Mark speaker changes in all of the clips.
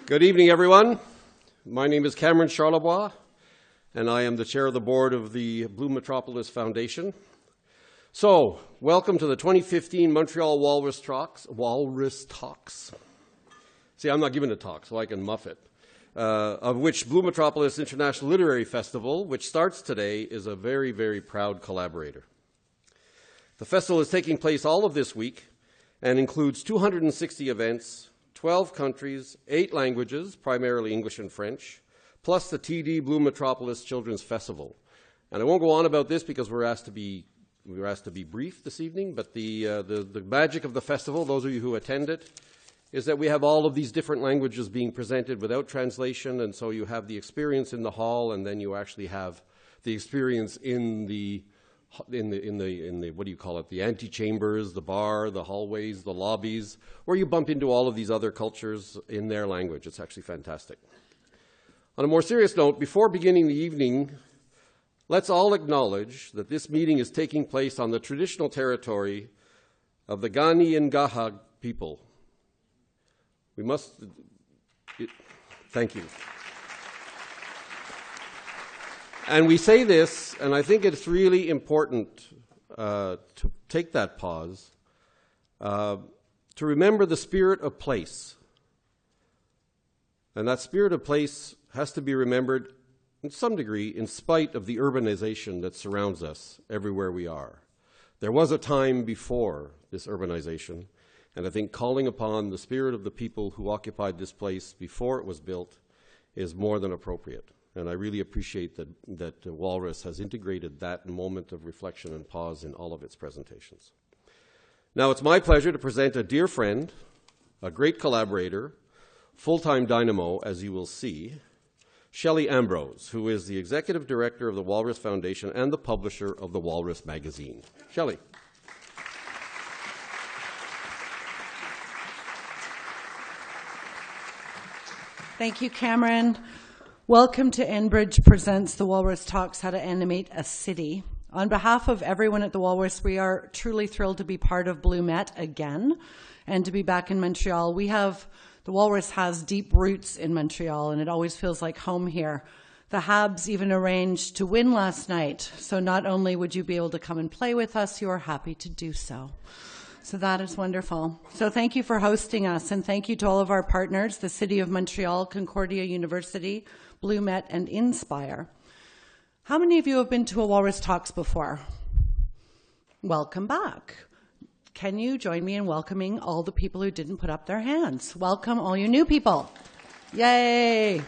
Speaker 1: Good evening, everyone. My name is Cameron Charlebois, and I am the chair of the board of the Blue Metropolis Foundation. So, welcome to the 2015 Montreal Walrus Talks. See, I'm not giving a talk, so I can muff it. Of which Blue Metropolis International Literary Festival, which starts today, is a very, very proud collaborator. The festival is taking place all of this week and includes 260 events, 12 countries, 8 languages, primarily English and French, plus the TD Blue Metropolis Children's Festival. And I won't go on about this because we're asked to be brief this evening, but the magic of the festival, those of you who attend it, is that we have all of these different languages being presented without translation, and so you have the experience in the hall, and then you actually have the experience in the what do you call it, the antechambers, the bar, the hallways, the lobbies, where you bump into all of these other cultures in their language. It's actually fantastic. On a more serious note, before beginning the evening, let's all acknowledge that this meeting is taking place on the traditional territory of the Kanien'kehá:ka people. Thank you. And we say this, and I think it's really important to take that pause, to remember the spirit of place. And that spirit of place has to be remembered in some degree in spite of the urbanization that surrounds us everywhere we are. There was a time before this urbanization, and I think calling upon the spirit of the people who occupied this place before it was built is more than appropriate. And I really appreciate that Walrus has integrated that moment of reflection and pause in all of its presentations. Now, it's my pleasure to present a dear friend, a great collaborator, full-time dynamo, as you will see, Shelley Ambrose, who is the executive director of the Walrus Foundation and the publisher of the Walrus magazine. Shelley.
Speaker 2: Thank you, Cameron. Welcome to Enbridge Presents the Walrus Talks, How to Animate a City. On behalf of everyone at the Walrus, we are truly thrilled to be part of Blue Met again and to be back in Montreal. The Walrus has deep roots in Montreal, and it always feels like home here. The Habs even arranged to win last night, so not only would you be able to come and play with us, you are happy to do so. So that is wonderful. So thank you for hosting us, and thank you to all of our partners, the City of Montreal, Concordia University, Blue Met, and Inspire. How many of you have been to a Walrus Talks before? Welcome back. Can you join me in welcoming all the people who didn't put up their hands? Welcome all you new people. Yay!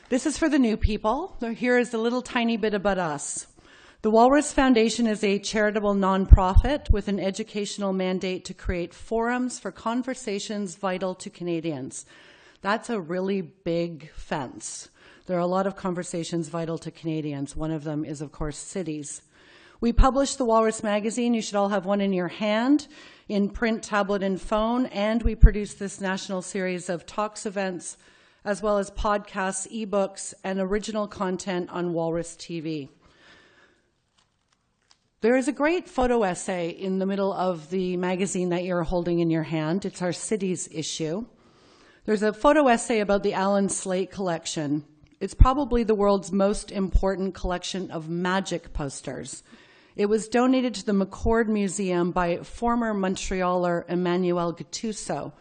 Speaker 2: This is for the new people. Here is a little tiny bit about us. The Walrus Foundation is a charitable nonprofit with an educational mandate to create forums for conversations vital to Canadians. That's a really big fence. There are a lot of conversations vital to Canadians. One of them is, of course, cities. We publish the Walrus magazine. You should all have one in your hand, in print, tablet, and phone. And we produce this national series of talks events, as well as podcasts, ebooks, and original content on Walrus TV. There is a great photo essay in the middle of the magazine that you're holding in your hand. It's our cities issue. There's a photo essay about the Alan Slate collection. It's probably the world's most important collection of magic posters. It was donated to the McCord Museum by former Montrealer Emmanuel Gattuso.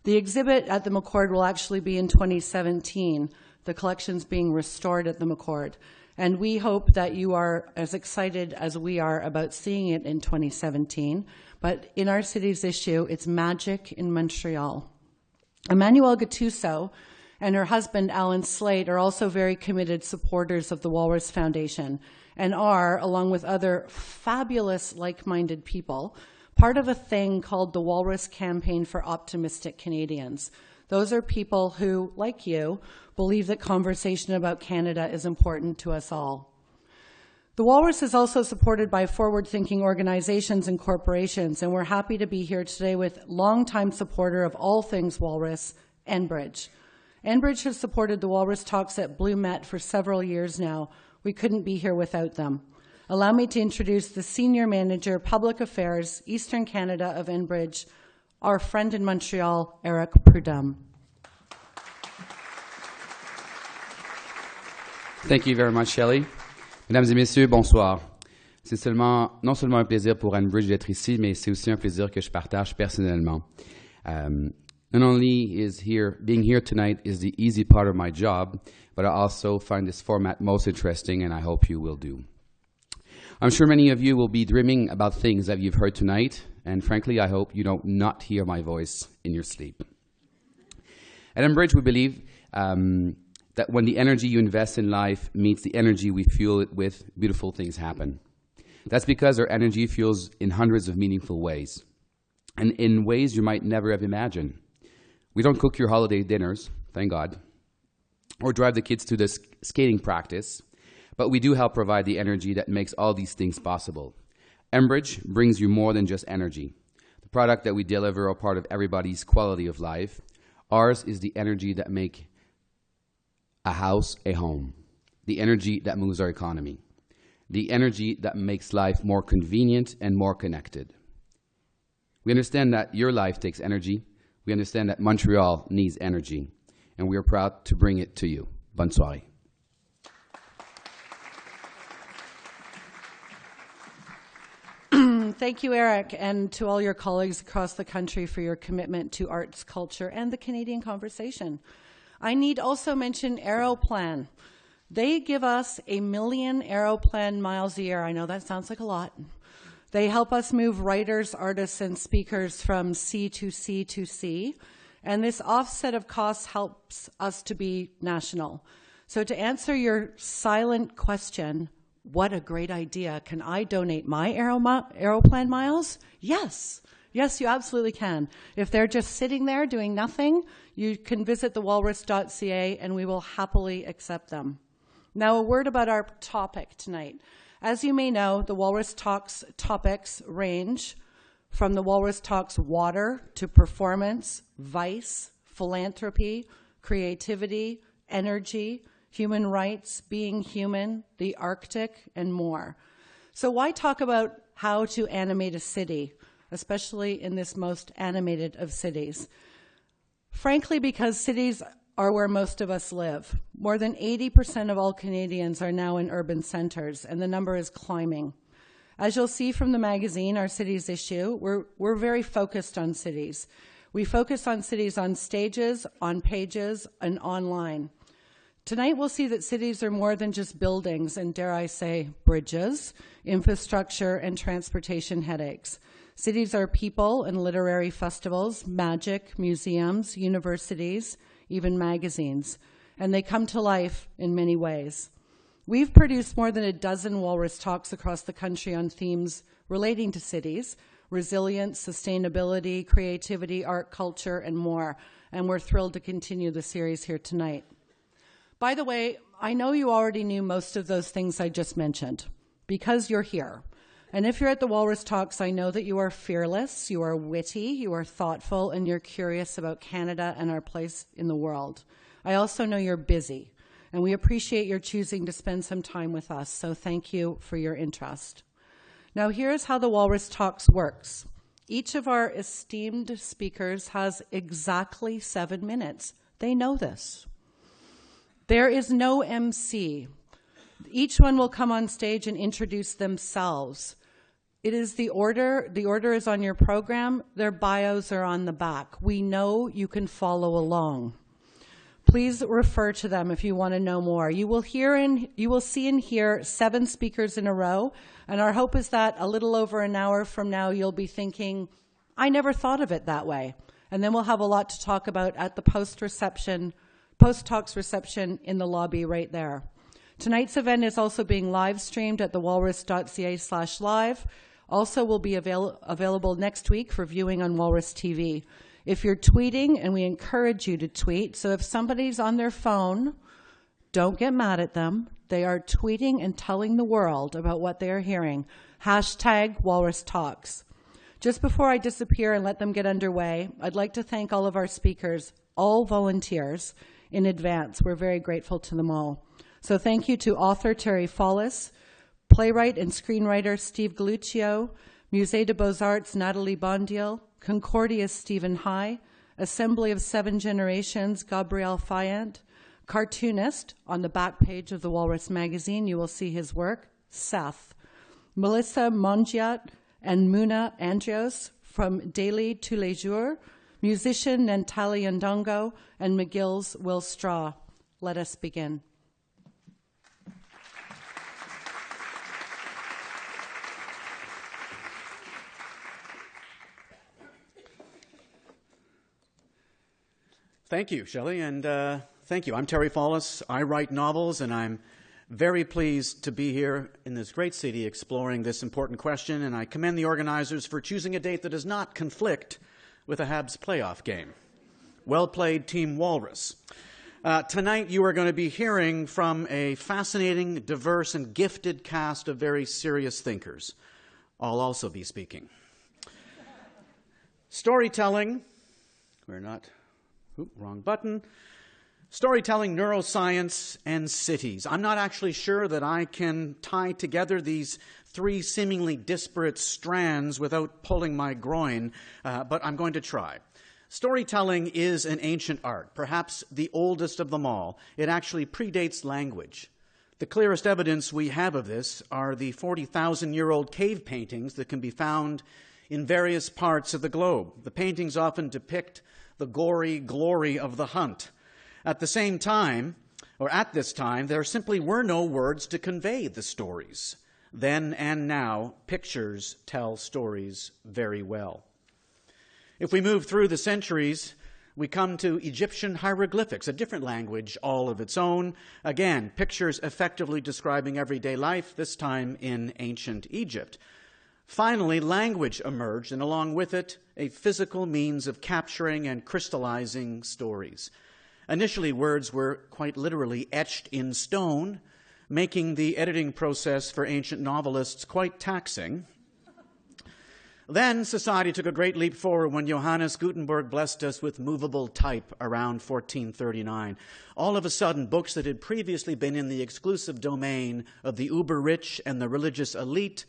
Speaker 2: The exhibit at the McCord will actually be in 2017. The collection's being restored at the McCord. And we hope that you are as excited as we are about seeing it in 2017. But in our cities issue, it's Magic in Montreal. Emmanuel Gattuso and her husband, Alan Slate, are also very committed supporters of the Walrus Foundation and are, along with other fabulous like-minded people, part of a thing called the Walrus Campaign for Optimistic Canadians. Those are people who, like you, believe that conversation about Canada is important to us all. The Walrus is also supported by forward-thinking organizations and corporations, and we're happy to be here today with longtime supporter of all things Walrus, Enbridge. Enbridge has supported the Walrus Talks at Blue Met for several years now. We couldn't be here without them. Allow me to introduce the Senior Manager, Public Affairs, Eastern Canada of Enbridge, our friend in Montreal, Eric Prudhomme.
Speaker 3: Thank you very much, Shelley. Mesdames et messieurs, bonsoir. C'est non seulement un plaisir pour Enbridge d'être ici, mais c'est aussi un plaisir que je partage personnellement. Not only is being here tonight is the easy part of my job, but I also find this format most interesting, and I hope you will do. I'm sure many of you will be dreaming about things that you've heard tonight, and frankly, I hope you don't not hear my voice in your sleep. At Enbridge, we believe that when the energy you invest in life meets the energy we fuel it with, beautiful things happen. That's because our energy fuels in hundreds of meaningful ways, and in ways you might never have imagined. We don't cook your holiday dinners, thank God, or drive the kids to the skating practice, but we do help provide the energy that makes all these things possible. Enbridge brings you more than just energy. The product that we deliver are part of everybody's quality of life. Ours is the energy that makes a house a home, the energy that moves our economy, the energy that makes life more convenient and more connected. We understand that your life takes energy. We understand that Montreal needs energy, and we are proud to bring it to you. Bonne soirée.
Speaker 2: Thank you, Eric, and to all your colleagues across the country for your commitment to arts, culture, and the Canadian conversation. I need also mention Aeroplan. They give us 1 million Aeroplan miles a year. I know that sounds like a lot. They help us move writers, artists, and speakers from C to C to C. And this offset of costs helps us to be national. So to answer your silent question, what a great idea. Can I donate my Aeroplan miles? Yes. Yes, you absolutely can. If they're just sitting there doing nothing, you can visit thewalrus.ca and we will happily accept them. Now, a word about our topic tonight. As you may know, the Walrus Talks topics range from the Walrus Talks water to performance, vice, philanthropy, creativity, energy, human rights, being human, the Arctic, and more. So why talk about how to animate a city, especially in this most animated of cities? Frankly, because cities are where most of us live. More than 80% of all Canadians are now in urban centers, and the number is climbing. As you'll see from the magazine, Our Cities issue, we're very focused on cities. We focus on cities on stages, on pages, and online. Tonight we'll see that cities are more than just buildings and, dare I say, bridges, infrastructure, and transportation headaches. Cities are people and literary festivals, magic, museums, universities, even magazines, and they come to life in many ways. We've produced more than a dozen Walrus Talks across the country on themes relating to cities, resilience, sustainability, creativity, art, culture, and more, and we're thrilled to continue the series here tonight. By the way, I know you already knew most of those things I just mentioned, because you're here. And if you're at the Walrus Talks, I know that you are fearless, you are witty, you are thoughtful, and you're curious about Canada and our place in the world. I also know you're busy, and we appreciate your choosing to spend some time with us, so thank you for your interest. Now here's how the Walrus Talks works. Each of our esteemed speakers has exactly 7 minutes. They know this. There is no MC. Each one will come on stage and introduce themselves. It is the order is on your program. Their bios are on the back. We know you can follow along. Please refer to them if you want to know more. You will see and hear 7 speakers in a row, and our hope is that a little over an hour from now you'll be thinking, I never thought of it that way. And then we'll have a lot to talk about at the post-talks reception in the lobby right there. Tonight's event is also being live streamed at thewalrus.ca/live. Also will be available next week for viewing on Walrus TV. If you're tweeting, and we encourage you to tweet, so if somebody's on their phone, don't get mad at them. They are tweeting and telling the world about what they are hearing. #WalrusTalks. Just before I disappear and let them get underway, I'd like to thank all of our speakers, all volunteers, in advance. We're very grateful to them all. So thank you to author Terry Fallis, playwright and screenwriter Steve Galluccio, Musée des Beaux-Arts Natalie Bondiel, Concordia's Stephen High, Assembly of Seven Generations Gabrielle Fayant, cartoonist. On the back page of the Walrus magazine, you will see his work, Seth. Melissa Mongiat and Muna Andrios from Daily Tous les Jours, musician Natalia Ndongo, and McGill's Will Straw. Let us begin.
Speaker 4: Thank you, Shelley, and thank you. I'm Terry FALLIS. I write novels, and I'm very pleased to be here in this great city exploring this important question, and I commend the organizers for choosing a date that does not conflict with a Habs playoff game. Well played, Team Walrus. Tonight you are going to be hearing from a fascinating, diverse, and gifted cast of very serious thinkers. I'll also be speaking. Storytelling, wrong button. Storytelling, neuroscience, and cities. I'm not actually sure that I can tie together these three seemingly disparate strands without pulling my groin, but I'm going to try. Storytelling is an ancient art, perhaps the oldest of them all. It actually predates language. The clearest evidence we have of this are the 40,000-year-old cave paintings that can be found in various parts of the globe. The paintings often depict the gory glory of the hunt. At this time, there simply were no words to convey the stories. Then and now, pictures tell stories very well. If we move through the centuries, we come to Egyptian hieroglyphics, a different language all of its own. Again, pictures effectively describing everyday life, this time in ancient Egypt. Finally, language emerged, and along with it, a physical means of capturing and crystallizing stories. Initially, words were quite literally etched in stone, making the editing process for ancient novelists quite taxing. Then society took a great leap forward when Johannes Gutenberg blessed us with movable type around 1439. All of a sudden, books that had previously been in the exclusive domain of the uber-rich and the religious elite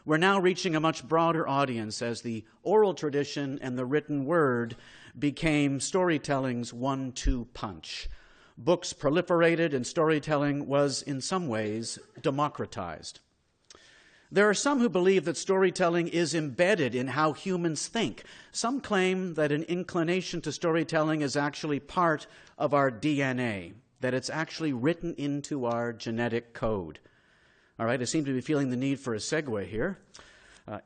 Speaker 4: were now reaching a much broader audience as the oral tradition and the written word became storytelling's 1-2 punch. Books proliferated and storytelling was, in some ways, democratized. There are some who believe that storytelling is embedded in how humans think. Some claim that an inclination to storytelling is actually part of our DNA, that it's actually written into our genetic code. All right, I seem to be feeling the need for a segue here.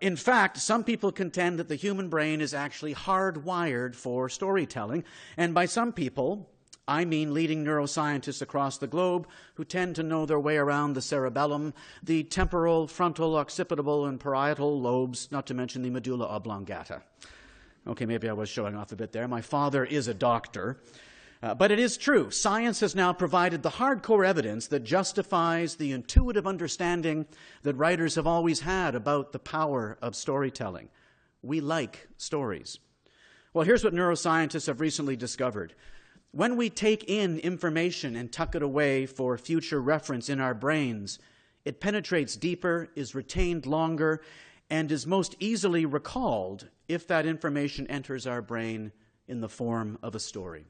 Speaker 4: In fact, some people contend that the human brain is actually hardwired for storytelling, and by some people, I mean leading neuroscientists across the globe who tend to know their way around the cerebellum, the temporal, frontal, occipital, and parietal lobes, not to mention the medulla oblongata. Okay, maybe I was showing off a bit there. My father is a doctor. But it is true. Science has now provided the hardcore evidence that justifies the intuitive understanding that writers have always had about the power of storytelling. We like stories. Well, here's what neuroscientists have recently discovered. When we take in information and tuck it away for future reference in our brains, it penetrates deeper, is retained longer, and is most easily recalled if that information enters our brain in the form of a story.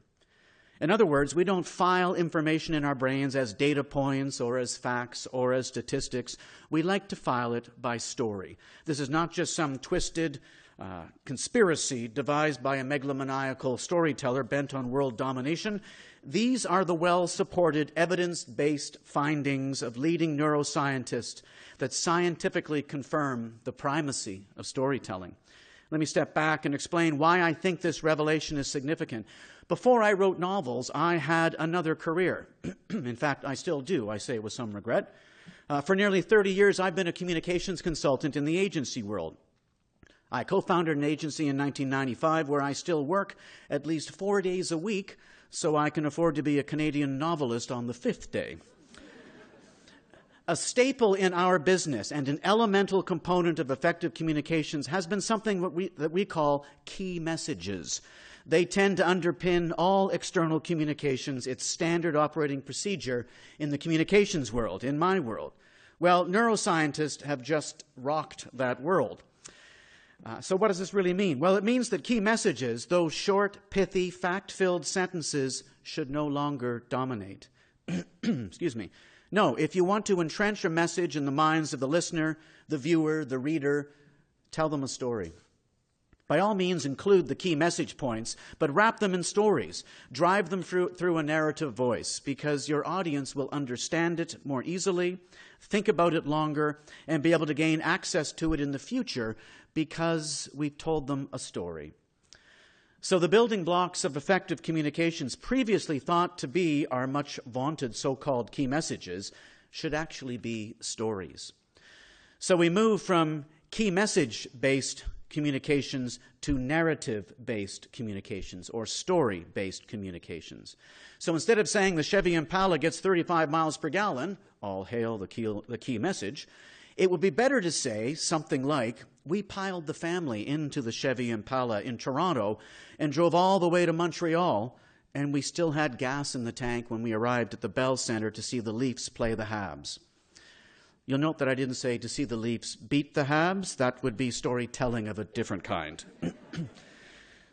Speaker 4: In other words, we don't file information in our brains as data points or as facts or as statistics. We like to file it by story. This is not just some twisted conspiracy devised by a megalomaniacal storyteller bent on world domination. These are the well-supported, evidence-based findings of leading neuroscientists that scientifically confirm the primacy of storytelling. Let me step back and explain why I think this revelation is significant. Before I wrote novels, I had another career. In fact, I still do, I say with some regret. For nearly 30 years, I've been a communications consultant in the agency world. I co-founded an agency in 1995 where I still work at least 4 days a week so I can afford to be a Canadian novelist on the 5th day. A staple in our business and an elemental component of effective communications has been something that we call key messages. They tend to underpin all external communications. It's standard operating procedure in the communications world, in my world. Well, neuroscientists have just rocked that world. So what does this really mean? Well, it means that key messages, those short, pithy, fact-filled sentences, should no longer dominate. Excuse me. No, if you want to entrench a message in the minds of the listener, the viewer, the reader, tell them a story. By all means, include the key message points, but wrap them in stories. Drive them through a narrative voice, because your audience will understand it more easily, think about it longer, and be able to gain access to it in the future because we've told them a story. So the building blocks of effective communications, previously thought to be our much vaunted so-called key messages, should actually be stories. So we move from key message-based communications to narrative-based communications or story-based communications. So instead of saying the Chevy Impala gets 35 miles per gallon, all hail the key message, it would be better to say something like, we piled the family into the Chevy Impala in Toronto and drove all the way to Montreal, and we still had gas in the tank when we arrived at the Bell Centre to see the Leafs play the Habs. You'll note that I didn't say to see the Leafs beat the Habs. That would be storytelling of a different kind.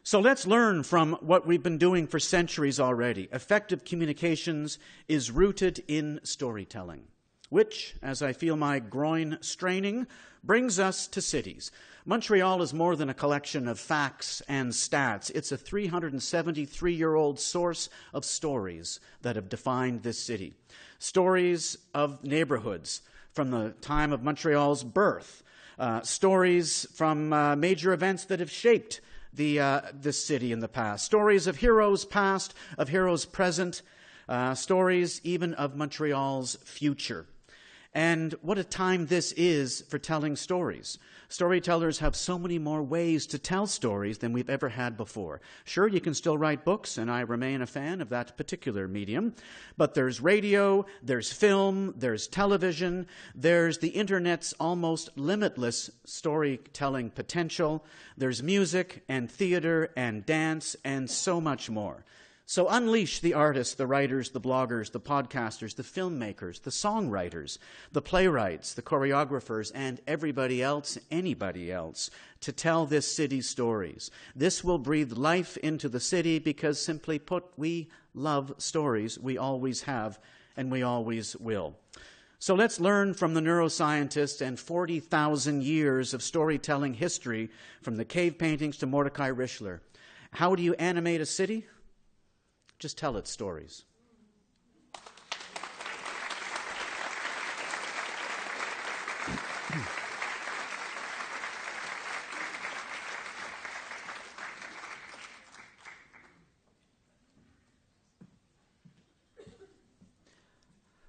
Speaker 4: So let's learn from what we've been doing for centuries already. Effective communications is rooted in storytelling, which, as I feel my groin straining, brings us to cities. Montreal is more than a collection of facts and stats. It's a 373-year-old source of stories that have defined this city. Stories of neighborhoods from the time of Montreal's birth, stories from major events that have shaped this city in the past, stories of heroes past, of heroes present, stories even of Montreal's future. And what a time this is for telling stories. Storytellers have so many more ways to tell stories than we've ever had before. Sure, you can still write books, and I remain a fan of that particular medium, but there's radio, there's film, there's television, there's the internet's almost limitless storytelling potential, there's music and theater and dance and so much more. So unleash the artists, the writers, the bloggers, the podcasters, the filmmakers, the songwriters, the playwrights, the choreographers, and everybody else, anybody else, to tell this city's stories. This will breathe life into the city because, simply put, we love stories. We always have, and we always will. So let's learn from the neuroscientists and 40,000 years of storytelling history, from the cave paintings to Mordecai Richler. How do you animate a city? Just tell its stories.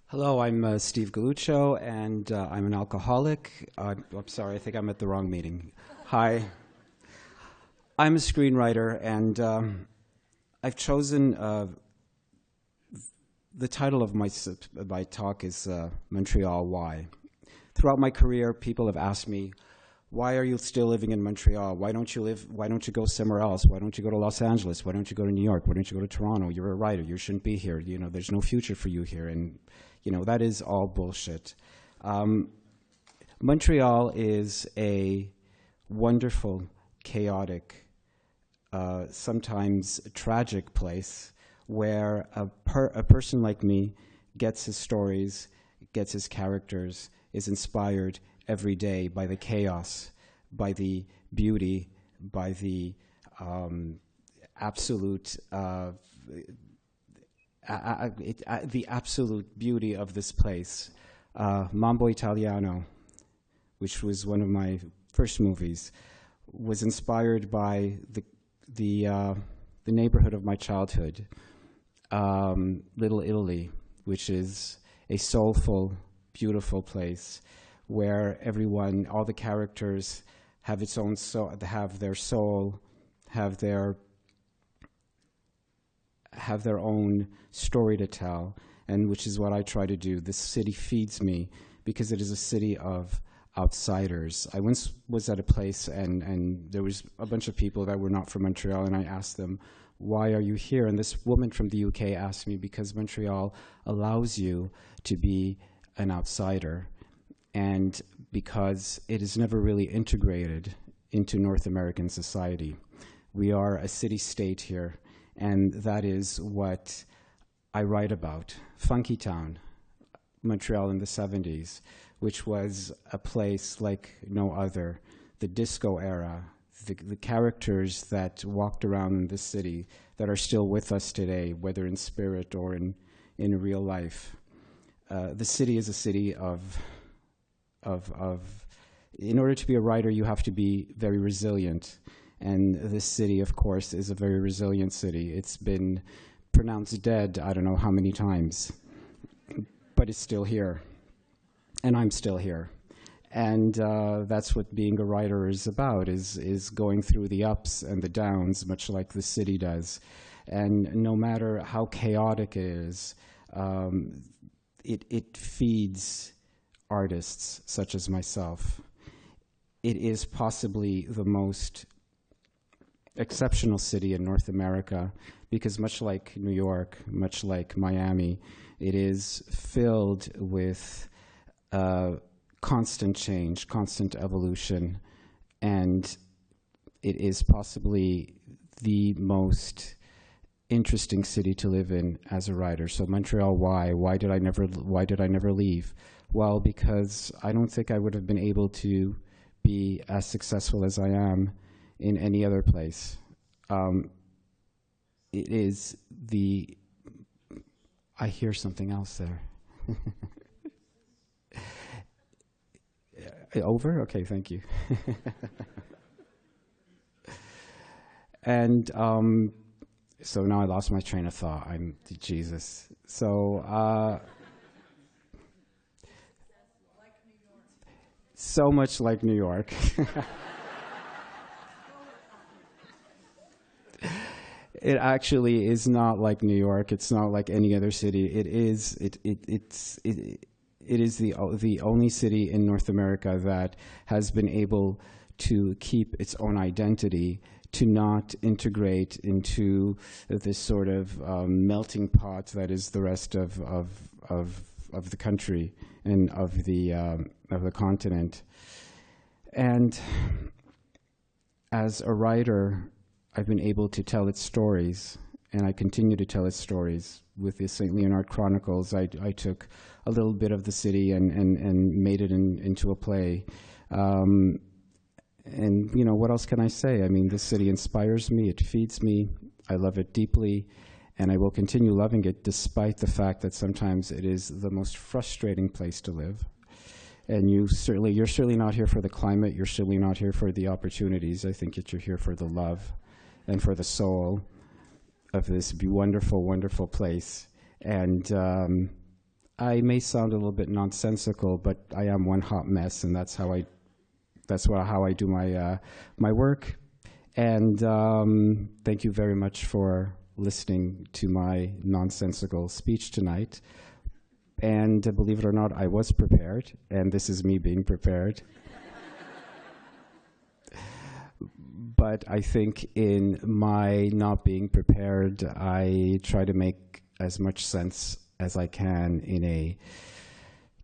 Speaker 5: Hello, I'm Steve Galuccio, and I'm an alcoholic. I'm sorry, I think I'm at the wrong meeting. Hi. I'm a screenwriter, and I've chosen, the title of my talk is Montreal, Why? Throughout my career, people have asked me, why are you still living in Montreal? Why don't you go somewhere else? Why don't you go to Los Angeles? Why don't you go to New York? Why don't you go to Toronto? You're a writer. You shouldn't be here. You know, there's no future for you here. And, you know, that is all bullshit. Montreal is a wonderful, chaotic, sometimes tragic place where a person like me gets his stories, gets his characters, is inspired every day by the chaos, by the beauty, by the absolute beauty of this place. Mambo Italiano, which was one of my first movies, was inspired by the neighborhood of my childhood, Little Italy, which is a soulful, beautiful place where everyone, all the characters have its own soul, have their soul, have their own story to tell, and which is what I try to do. This city feeds me because it is a city of outsiders. I once was at a place and there was a bunch of people that were not from Montreal, and I asked them, why are you here? And this woman from the UK asked me, because Montreal allows you to be an outsider, and because it is never really integrated into North American society. We are a city-state here, and that is what I write about. Funky Town, Montreal in the 70s, which was a place like no other. The disco era, the characters that walked around in the city that are still with us today, whether in spirit or in real life. The city is a city of in order to be a writer, you have to be very resilient. And this city, of course, is a very resilient city. It's been pronounced dead, I don't know how many times, but it's still here. And I'm still here. And that's what being a writer is about, is going through the ups and the downs, much like the city does. And no matter how chaotic it is, it feeds artists such as myself. It is possibly the most exceptional city in North America because much like New York, much like Miami, it is filled with constant change, constant evolution, and it is possibly the most interesting city to live in as a writer. So Montreal, why? Why did I never leave? Well, because I don't think I would have been able to be as successful as I am in any other place. It is the... I hear something else there. Over? Okay, thank you. And so now I lost my train of thought. Jesus. So, so much like New York. It actually is not like New York. It's not like any other city. It is the only city in North America that has been able to keep its own identity, to not integrate into this sort of melting pot that is the rest of the country and of the continent. And as a writer, I've been able to tell its stories, and I continue to tell its stories. With the St. Leonard Chronicles, I took a little bit of the city and made it into a play. And, you know, what else can I say? I mean, this city inspires me, it feeds me, I love it deeply, and I will continue loving it despite the fact that sometimes it is the most frustrating place to live. And you're certainly not here for the climate, you're certainly not here for the opportunities. I think that you're here for the love and for the soul of this wonderful, wonderful place. And I may sound a little bit nonsensical, but I am one hot mess, and that's how I do my work. And thank you very much for listening to my nonsensical speech tonight. And believe it or not, I was prepared, and this is me being prepared. But I think in my not being prepared, I try to make as much sense as I can in a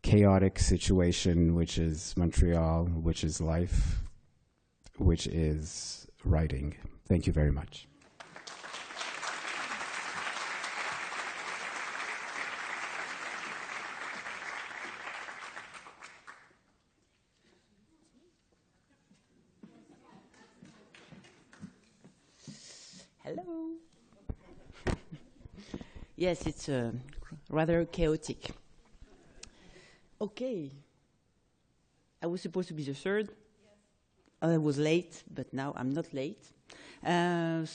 Speaker 5: chaotic situation, which is Montreal, which is life, which is writing. Thank you very much.
Speaker 6: Hello. Yes, it's rather chaotic. Okay. I was supposed to be the third. Yes. I was late, but now I'm not late. I'm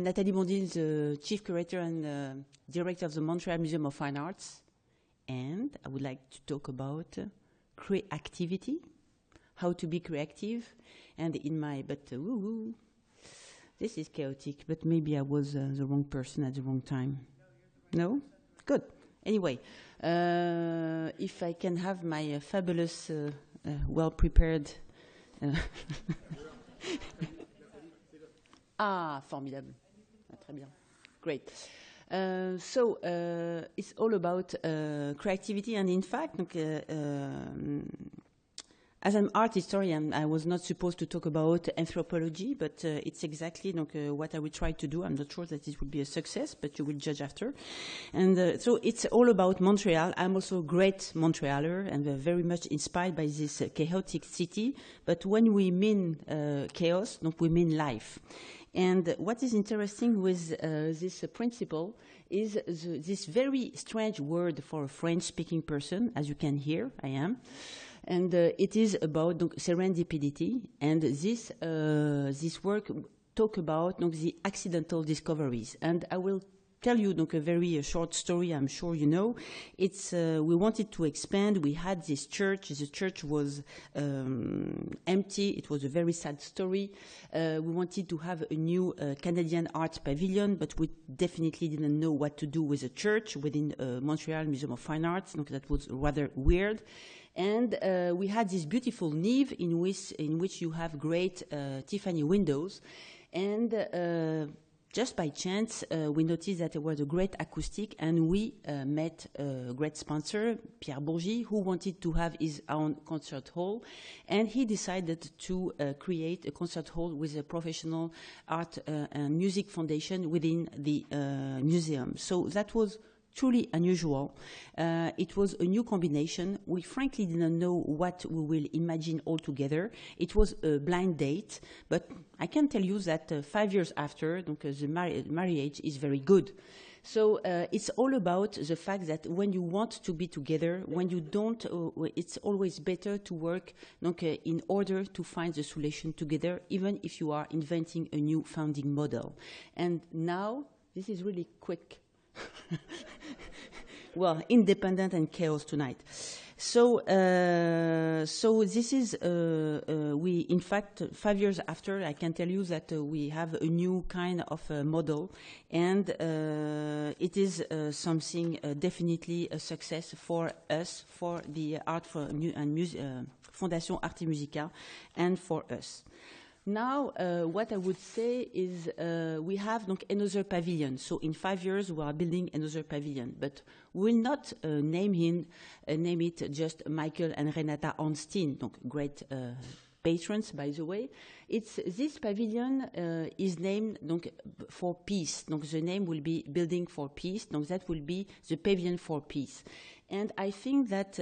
Speaker 6: Nathalie Bondine, the Chief Curator and Director of the Montreal Museum of Fine Arts. And I would like to talk about creativity, how to be creative. And this is chaotic, but maybe I was the wrong person at the wrong time. No? Good. Anyway, if I can have my fabulous, well-prepared... formidable. Très bien. Great. So it's all about creativity, and in fact, As an art historian, I was not supposed to talk about anthropology, but it's exactly what I will try to do. I'm not sure that it will be a success, but you will judge after. And so it's all about Montreal. I'm also a great Montrealer and very much inspired by this chaotic city. But when we mean chaos, we mean life. And what is interesting with this principle is this very strange word for a French-speaking person, as you can hear, I am. And it is about serendipity, and this work talk about the accidental discoveries. And I will tell you a very short story. I'm sure you know. It's we wanted to expand. We had this church. The church was empty. It was a very sad story. We wanted to have a new Canadian art pavilion, but we definitely didn't know what to do with a church within Montreal Museum of Fine Arts. That was rather weird. And we had this beautiful nave in which you have great Tiffany windows. And just by chance, we noticed that there was a great acoustic, and we met a great sponsor, Pierre Bourgie, who wanted to have his own concert hall. And he decided to create a concert hall with a professional art and music foundation within the museum. So that was truly unusual. It was a new combination. We frankly didn't know what we will imagine all together. It was a blind date, but I can tell you that 5 years after, the marriage is very good. So it's all about the fact that when you want to be together, when you don't, it's always better to work in order to find the solution together, even if you are inventing a new founding model. And now, this is really quick. Well, independent and chaos tonight. So this is, in fact, 5 years after, I can tell you that we have a new kind of model, and it is something definitely a success for us, for the Art and Fondation Arte Musica, and for us. Now, what I would say is we have another pavilion. So in 5 years, we are building another pavilion. But we will not name it just Michael and Renata Ornstein, great patrons, by the way. This pavilion is named for peace. The name will be Building for Peace. That will be the Pavilion for Peace. And I think that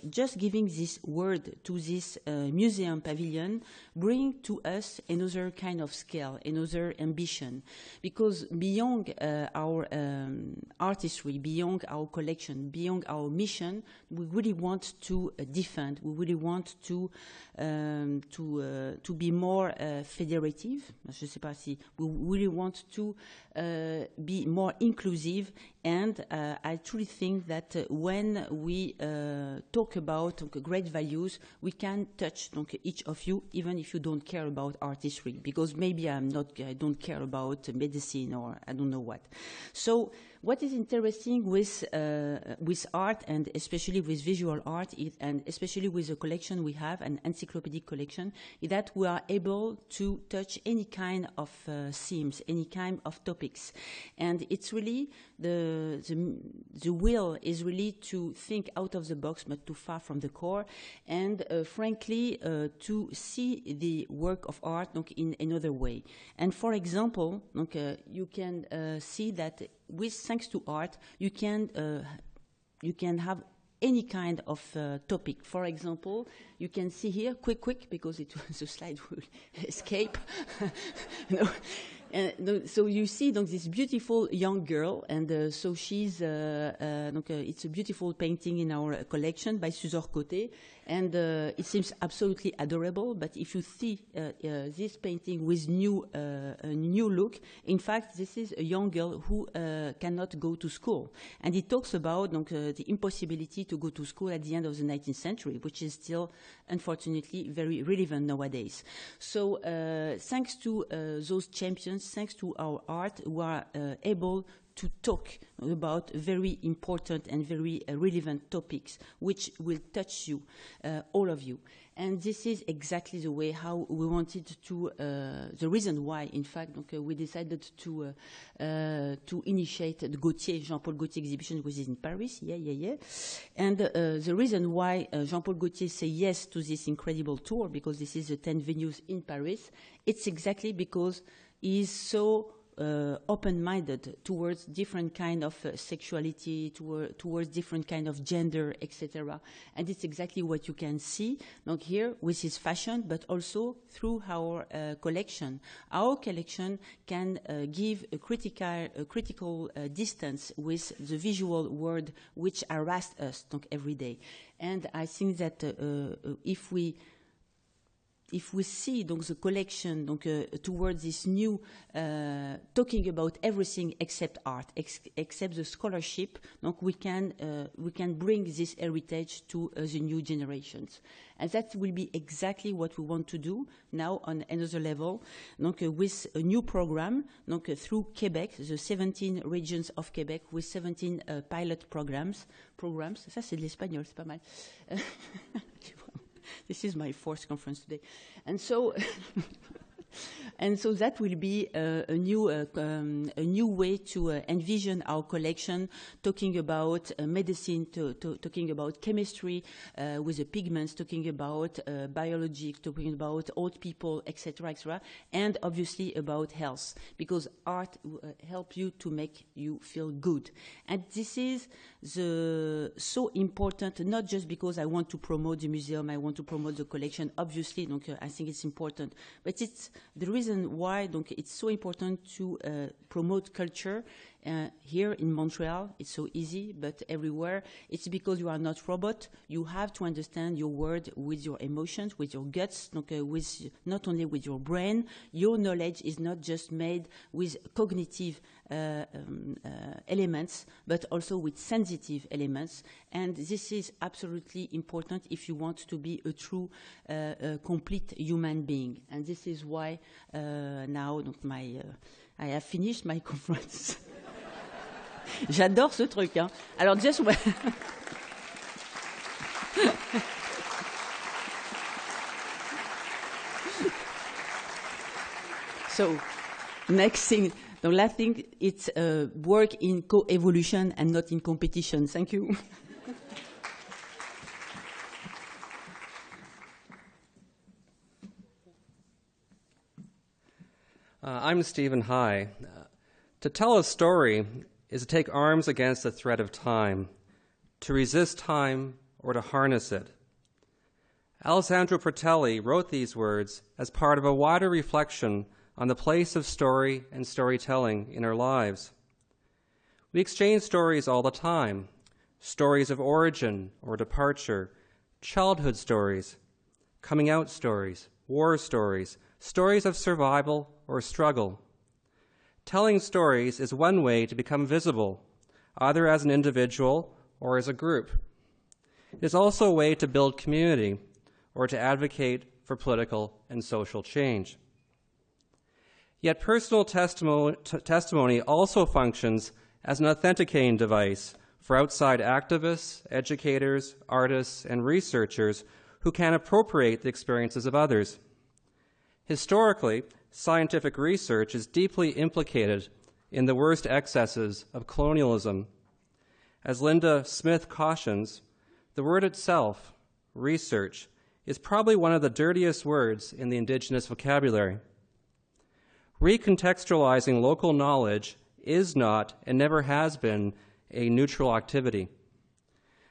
Speaker 6: just giving this word to this museum pavilion bring to us another kind of scale, another ambition. Because beyond our artistry, beyond our collection, beyond our mission, we really want to defend, we really want to be more federative. Je sais pas si we really want to be more inclusive. And I truly think that when we talk about great values, we can touch each of you, even if you don't care about artistry, because maybe I don't care about medicine or I don't know what. So what is interesting with art, and especially with visual art, and especially with the collection we have, an encyclopedic collection, is that we are able to touch any kind of themes, any kind of topics. And it's really the will is really to think out of the box, but too far from the core, and frankly, to see the work of art in another way. And for example, you can see that thanks to art, you can have any kind of topic. For example, you can see here, quick, because the slide will escape. No. So you see this beautiful young girl, and so she's it's a beautiful painting in our collection by Suzor Côté, and it seems absolutely adorable. But if you see this painting with a new look, in fact, this is a young girl who cannot go to school, and it talks about the impossibility to go to school at the end of the 19th century, which is still, unfortunately, very relevant nowadays. So thanks to those champions, thanks to our art, we are able to talk about very important and very relevant topics, which will touch you, all of you. And this is exactly the way how we wanted to, the reason why, in fact, we decided to initiate the Gaultier, Jean-Paul Gaultier exhibition, which is in Paris, And the reason why Jean-Paul Gaultier said yes to this incredible tour, because this is the 10 venues in Paris, it's exactly because he's so open-minded towards different kind of sexuality, towards different kind of gender, etc. And it's exactly what you can see here with his fashion, but also through our collection. Our collection can give a critical distance with the visual world which harassed us every day. And I think that if we see the collection towards this new talking about everything except art, except the scholarship, we can bring this heritage to the new generations, and that will be exactly what we want to do now on another level, with a new program, through Quebec, the 17 regions of Quebec, with 17 pilot programs. Ça c'est de l'espagnol, c'est pas mal. This is my fourth conference today. And so, and so that will be a new way to envision our collection, talking about medicine, talking about chemistry with the pigments, talking about biology, talking about old people, etc., etc., and obviously about health, because art helps you to make you feel good. And this is so important, not just because I want to promote the museum, I want to promote the collection, obviously, I think it's important, but it's the reason why it's so important to promote culture here in Montreal. It's so easy, but everywhere, it's because you are not robot. You have to understand your world with your emotions, with your guts, with not only with your brain. Your knowledge is not just made with cognitive elements, but also with sensitive elements. And this is absolutely important if you want to be a true, complete human being. And this is why now I have finished my conference. J'adore ce truc, hein. Alors, just so, next thing, the last thing, it's work in co-evolution and not in competition. Thank you.
Speaker 7: I'm Stephen High. To tell a story is to take arms against the threat of time, to resist time or to harness it. Alessandro Fratelli wrote these words as part of a wider reflection on the place of story and storytelling in our lives. We exchange stories all the time, stories of origin or departure, childhood stories, coming out stories, war stories, stories of survival or struggle. Telling stories is one way to become visible, either as an individual or as a group. It is also a way to build community or to advocate for political and social change. Yet personal testimony also functions as an authenticating device for outside activists, educators, artists, and researchers who can appropriate the experiences of others. Historically, scientific research is deeply implicated in the worst excesses of colonialism. As Linda Smith cautions, the word itself, research, is probably one of the dirtiest words in the Indigenous vocabulary. Recontextualizing local knowledge is not and never has been a neutral activity.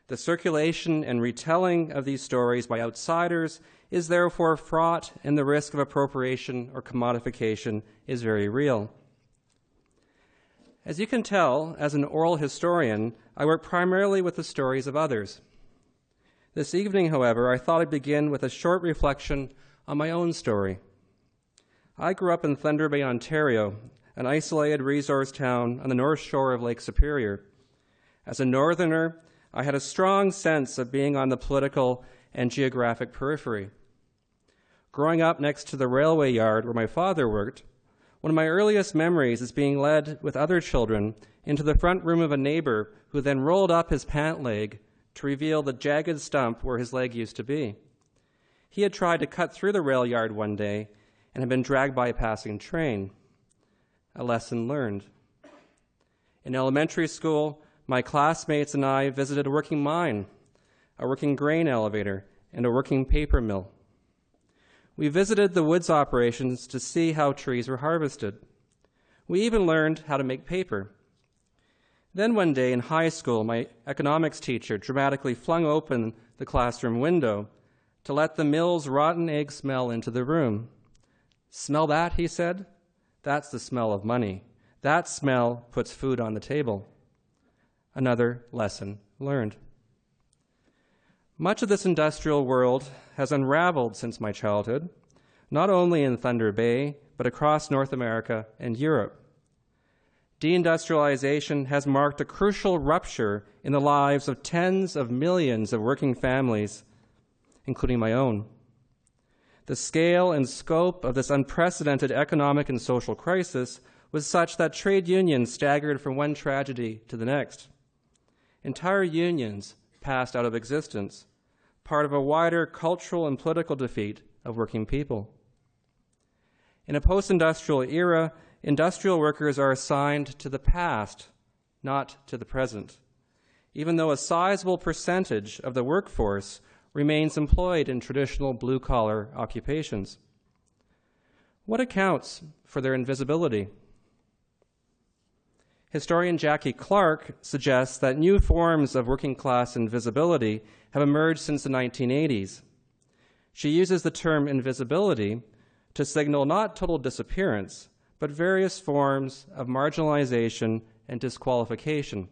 Speaker 7: The circulation and retelling of these stories by outsiders is therefore fraught, and the risk of appropriation or commodification is very real. As you can tell, as an oral historian, I work primarily with the stories of others. This evening, however, I thought I'd begin with a short reflection on my own story. I grew up in Thunder Bay, Ontario, an isolated resource town on the north shore of Lake Superior. As a northerner, I had a strong sense of being on the political and geographic periphery. Growing up next to the railway yard where my father worked, One of my earliest memories is being led with other children into the front room of a neighbor who then rolled up his pant leg to reveal the jagged stump where his leg used to be. He had tried to cut through the rail yard one day and had been dragged by a passing train. A lesson learned. In elementary school, my classmates and I visited a working mine, a working grain elevator, and a working paper mill. We visited the woods operations to see how trees were harvested. We even learned how to make paper. Then one day in high school, my economics teacher dramatically flung open the classroom window to let the mill's rotten egg smell into the room. "Smell that," he said. "That's the smell of money. That smell puts food on the table." Another lesson learned. Much of this industrial world has unraveled since my childhood, not only in Thunder Bay, but across North America and Europe. Deindustrialization has marked a crucial rupture in the lives of tens of millions of working families, including my own. The scale and scope of this unprecedented economic and social crisis was such that trade unions staggered from one tragedy to the next. Entire unions passed out of existence, part of a wider cultural and political defeat of working people. In a post-industrial era, industrial workers are assigned to the past, not to the present, even though a sizable percentage of the workforce remains employed in traditional blue-collar occupations. What accounts for their invisibility? Historian Jackie Clark suggests that new forms of working-class invisibility have emerged since the 1980s. She uses the term invisibility to signal not total disappearance, but various forms of marginalization and disqualification.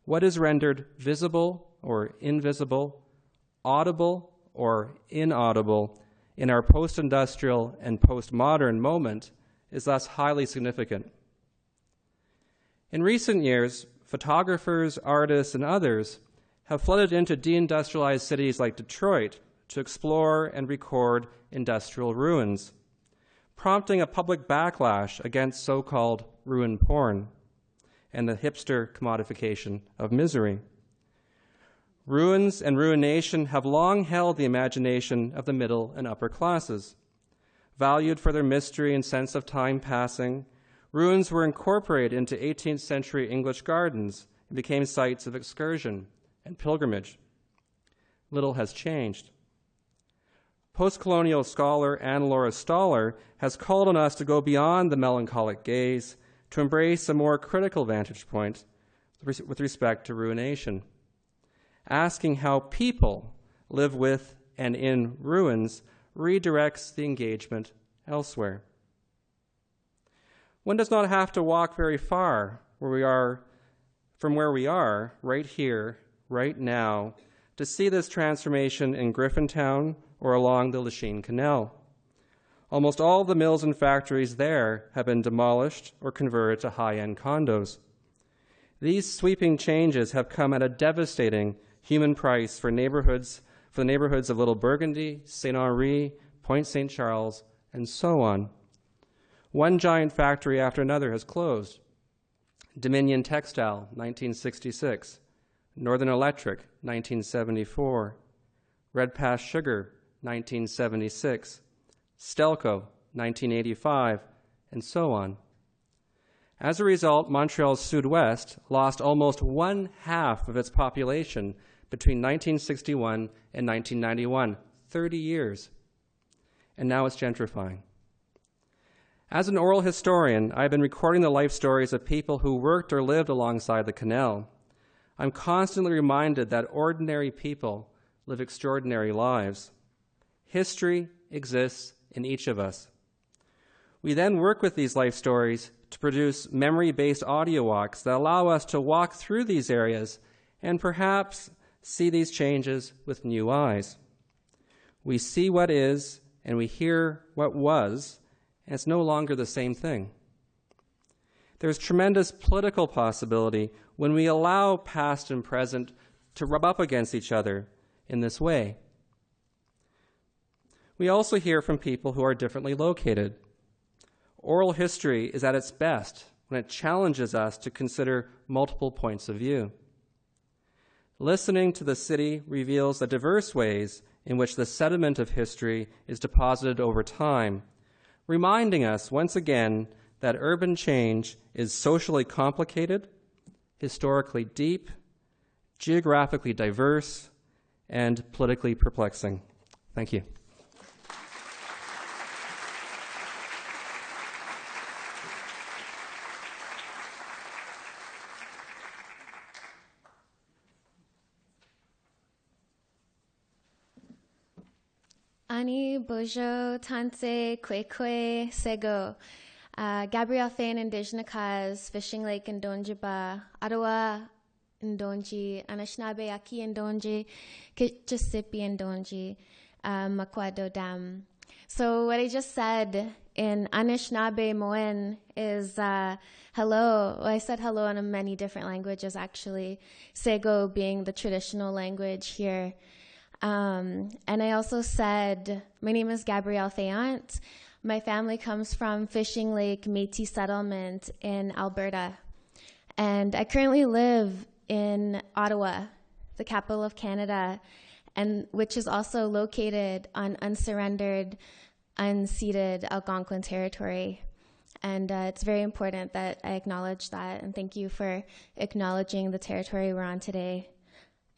Speaker 7: What is rendered visible or invisible, audible or inaudible in our post-industrial and post-modern moment is thus highly significant. In recent years, photographers, artists, and others have flooded into deindustrialized cities like Detroit to explore and record industrial ruins, prompting a public backlash against so-called ruin porn and the hipster commodification of misery. Ruins and ruination have long held the imagination of the middle and upper classes. Valued for their mystery and sense of time passing, ruins were incorporated into 18th century English gardens and became sites of excursion and pilgrimage. Little has changed. Post-colonial scholar Anne-Laura Staller has called on us to go beyond the melancholic gaze to embrace a more critical vantage point with respect to ruination, asking how people live with and in ruins redirects the engagement elsewhere. One does not have to walk very far from where we are, right here, right now, to see this transformation in Griffintown or along the Lachine Canal. Almost all the mills and factories there have been demolished or converted to high-end condos. These sweeping changes have come at a devastating human price for the neighborhoods of Little Burgundy, St. Henri, Point St. Charles, and so on. One giant factory after another has closed. Dominion Textile, 1966. Northern Electric, 1974. Red Pass Sugar, 1976. Stelco, 1985, and so on. As a result, Montreal's Sud-West lost almost one-half of its population between 1961 and 1991, 30 years. And now it's gentrifying. As an oral historian, I've been recording the life stories of people who worked or lived alongside the canal. I'm constantly reminded that ordinary people live extraordinary lives. History exists in each of us. We then work with these life stories to produce memory-based audio walks that allow us to walk through these areas and perhaps see these changes with new eyes. We see what is and we hear what was, and it's no longer the same thing. There's tremendous political possibility when we allow past and present to rub up against each other in this way. We also hear from people who are differently located. Oral history is at its best when it challenges us to consider multiple points of view. Listening to the city reveals the diverse ways in which the sediment of history is deposited over time, reminding us once again that urban change is socially complicated, historically deep, geographically diverse, and politically perplexing. Thank you.
Speaker 8: Ani Bojo Tanse Kwekwe Sego Gabrielle Fayan Indigenous Cause Fishing Lake Ndonjiba Ottawa Ndonji Anishinaabe Aki Ndonji Kitchissippi Ndonji Makwado Dam. So what I just said in Anishinaabe Moen is hello. Well, I said hello in many different languages actually, Sego being the traditional language here. And I also said, my name is Gabrielle Fayant. My family comes from Fishing Lake Métis settlement in Alberta. And I currently live in Ottawa, the capital of Canada, and which is also located on unsurrendered, unceded Algonquin territory. And it's very important that I acknowledge that, and thank you for acknowledging the territory we're on today.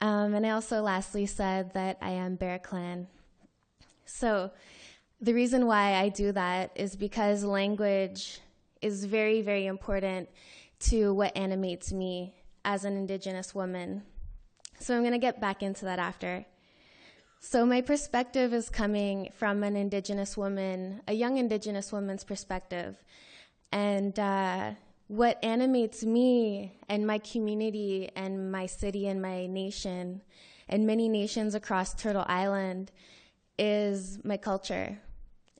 Speaker 8: And I also lastly said that I am Bear Clan. So the reason why I do that is because language is very, very important to what animates me as an Indigenous woman. So I'm going to get back into that after. So my perspective is coming from an Indigenous woman, a young Indigenous woman's perspective. And what animates me and my community and my city and my nation and many nations across Turtle Island is my culture.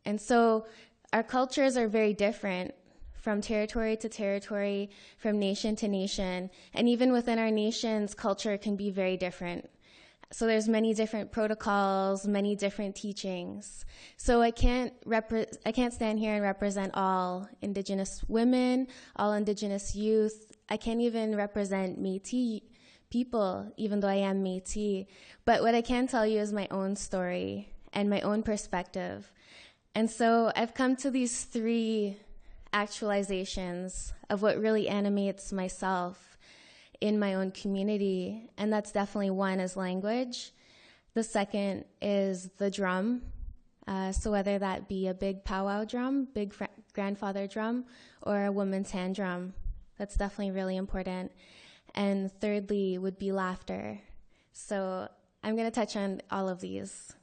Speaker 8: And so our cultures are very different from territory to territory, from nation to nation, and even within our nations, culture can be very different. So there's many different protocols, many different teachings. So I can't stand here and represent all Indigenous women, all Indigenous youth. I can't even represent Métis people, even though I am Métis. But what I can tell you is my own story and my own perspective. And so I've come to these three actualizations of what really animates myself in my own community, and that's definitely one is language. The second is the drum. So whether that be a big powwow drum, big grandfather drum, or a woman's hand drum, that's definitely really important. And thirdly would be laughter. So I'm going to touch on all of these.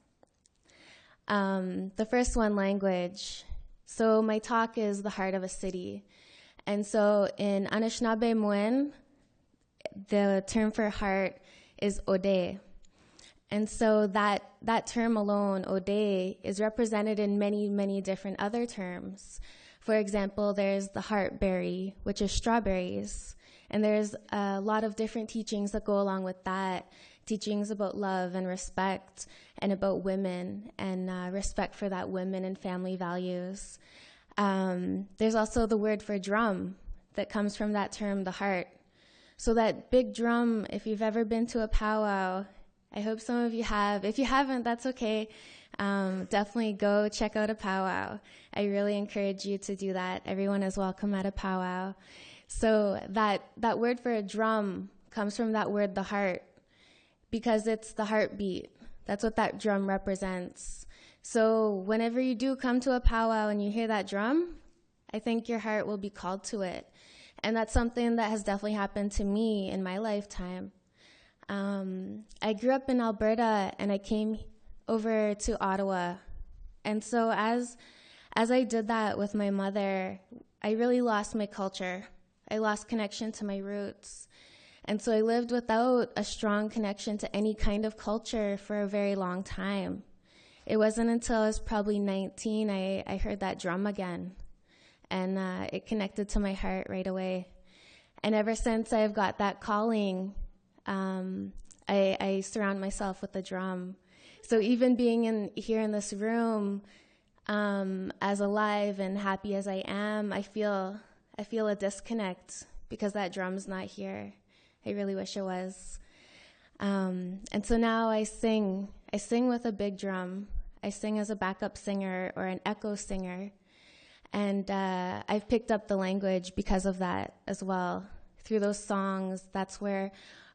Speaker 8: The first one, language. So my talk is the heart of a city. And so in Anishinaabe Moen, the term for heart is Ode. And so that term alone, Ode, is represented in many, many different other terms. For example, there's the heartberry, which is strawberries. And there's a lot of different teachings that go along with that, teachings about love and respect and about women and respect for that women and family values. There's also the word for drum that comes from that term, the heart. So that big drum, if you've ever been to a powwow, I hope some of you have. If you haven't, that's okay. Definitely go check out a powwow. I really encourage you to do that. Everyone is welcome at a powwow. So that word for a drum comes from that word, the heart, because it's the heartbeat. That's what that drum represents. So whenever you do come to a powwow and you hear that drum, I think your heart will be called to it. And that's something that has definitely happened to me in my lifetime. I grew up in Alberta and I came over to Ottawa. And so as I did that with my mother, I really lost my culture. I lost connection to my roots. And so I lived without a strong connection to any kind of culture for a very long time. It wasn't until I was probably 19 I heard that drum again. And it connected to my heart right away. And ever since I've got that calling, I surround myself with the drum. So even being here in this room, as alive and happy as I am, I feel a disconnect because that drum's not here. I really wish it was. And so now I sing with a big drum. I sing as a backup singer or an echo singer. And I've picked up the language because of that as well. Through those songs, that's where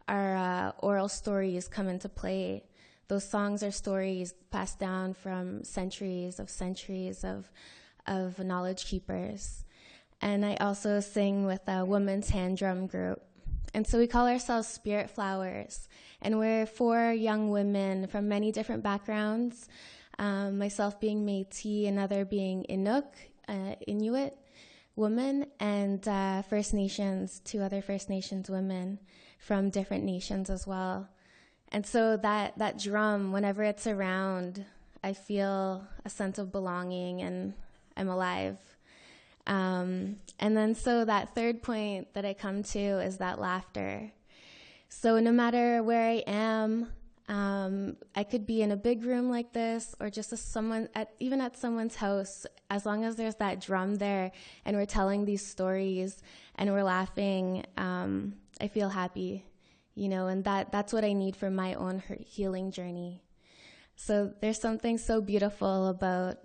Speaker 8: our oral stories come into play. Those songs are stories passed down from centuries of knowledge keepers. And I also sing with a women's hand drum group. And so we call ourselves Spirit Flowers. And we're 4 young women from many different backgrounds, myself being Métis, another being Inuk, Inuit woman, and First Nations, 2 other First Nations women from different nations as well. And so that drum, whenever it's around, I feel a sense of belonging and I'm alive. And then so that third point that I come to is that laughter. So no matter where I am, I could be in a big room like this or just even at someone's house, as long as there's that drum there and we're telling these stories and we're laughing, I feel happy, and that's what I need for my own healing journey. So there's something so beautiful about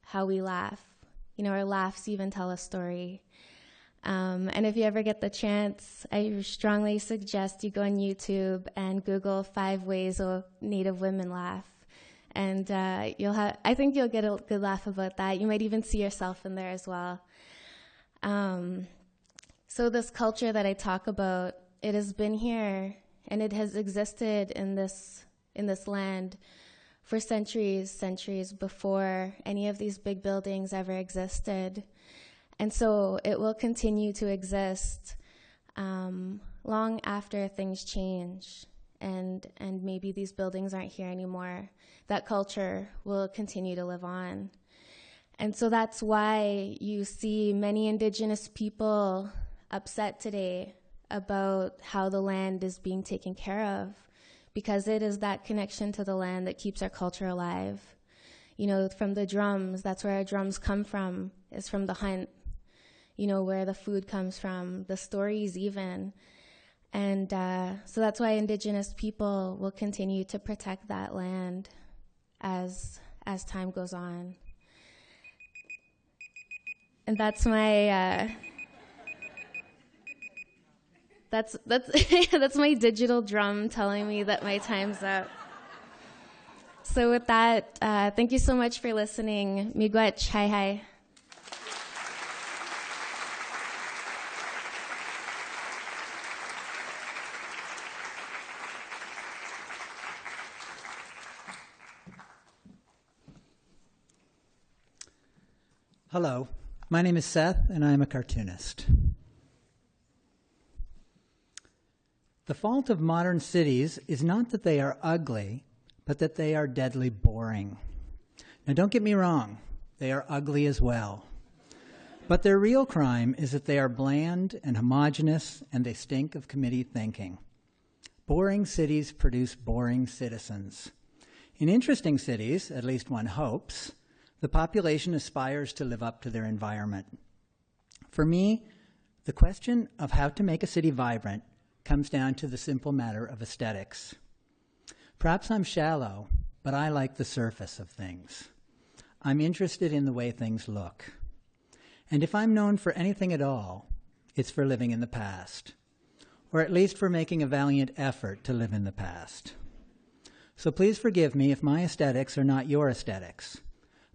Speaker 8: how we laugh. Our laughs even tell a story. And if you ever get the chance, I strongly suggest you go on YouTube and Google 5 ways a Native women laugh. And I think you'll get a good laugh about that. You might even see yourself in there as well. So this culture that I talk about, it has been here and it has existed in this land for centuries before any of these big buildings ever existed. And so it will continue to exist long after things change and maybe these buildings aren't here anymore. That culture will continue to live on. And so that's why you see many Indigenous people upset today about how the land is being taken care of, because it is that connection to the land that keeps our culture alive. From the drums, that's where our drums come from, is from the hunt. Where the food comes from, the stories even. And so that's why Indigenous people will continue to protect that land as time goes on. And that's my that's my digital drum telling me that my time's up. So with that, thank you so much for listening. Miigwech, hi.
Speaker 9: Hello, my name is Seth, and I am a cartoonist. The fault of modern cities is not that they are ugly, but that they are deadly boring. Now, don't get me wrong, they are ugly as well. But their real crime is that they are bland and homogeneous, and they stink of committee thinking. Boring cities produce boring citizens. In interesting cities, at least one hopes, the population aspires to live up to their environment. For me, the question of how to make a city vibrant comes down to the simple matter of aesthetics. Perhaps I'm shallow, but I like the surface of things. I'm interested in the way things look. And if I'm known for anything at all, it's for living in the past, or at least for making a valiant effort to live in the past. So please forgive me if my aesthetics are not your aesthetics.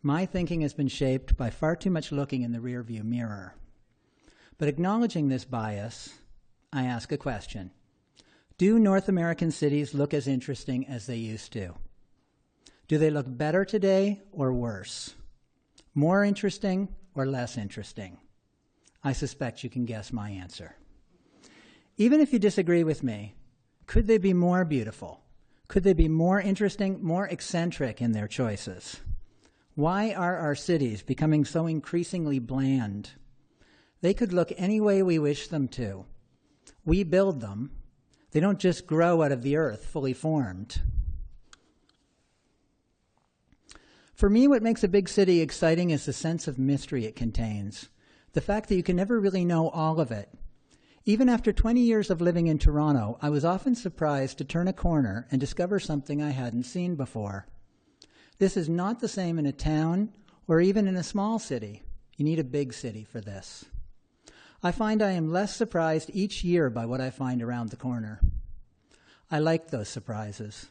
Speaker 9: My thinking has been shaped by far too much looking in the rearview mirror. But acknowledging this bias, I ask a question. Do North American cities look as interesting as they used to? Do they look better today or worse? More interesting or less interesting? I suspect you can guess my answer. Even if you disagree with me, could they be more beautiful? Could they be more interesting, more eccentric in their choices? Why are our cities becoming so increasingly bland? They could look any way we wish them to. We build them. They don't just grow out of the earth fully formed. For me, what makes a big city exciting is the sense of mystery it contains, the fact that you can never really know all of it. Even after 20 years of living in Toronto, I was often surprised to turn a corner and discover something I hadn't seen before. This is not the same in a town or even in a small city. You need a big city for this. I find I am less surprised each year by what I find around the corner. I like those surprises.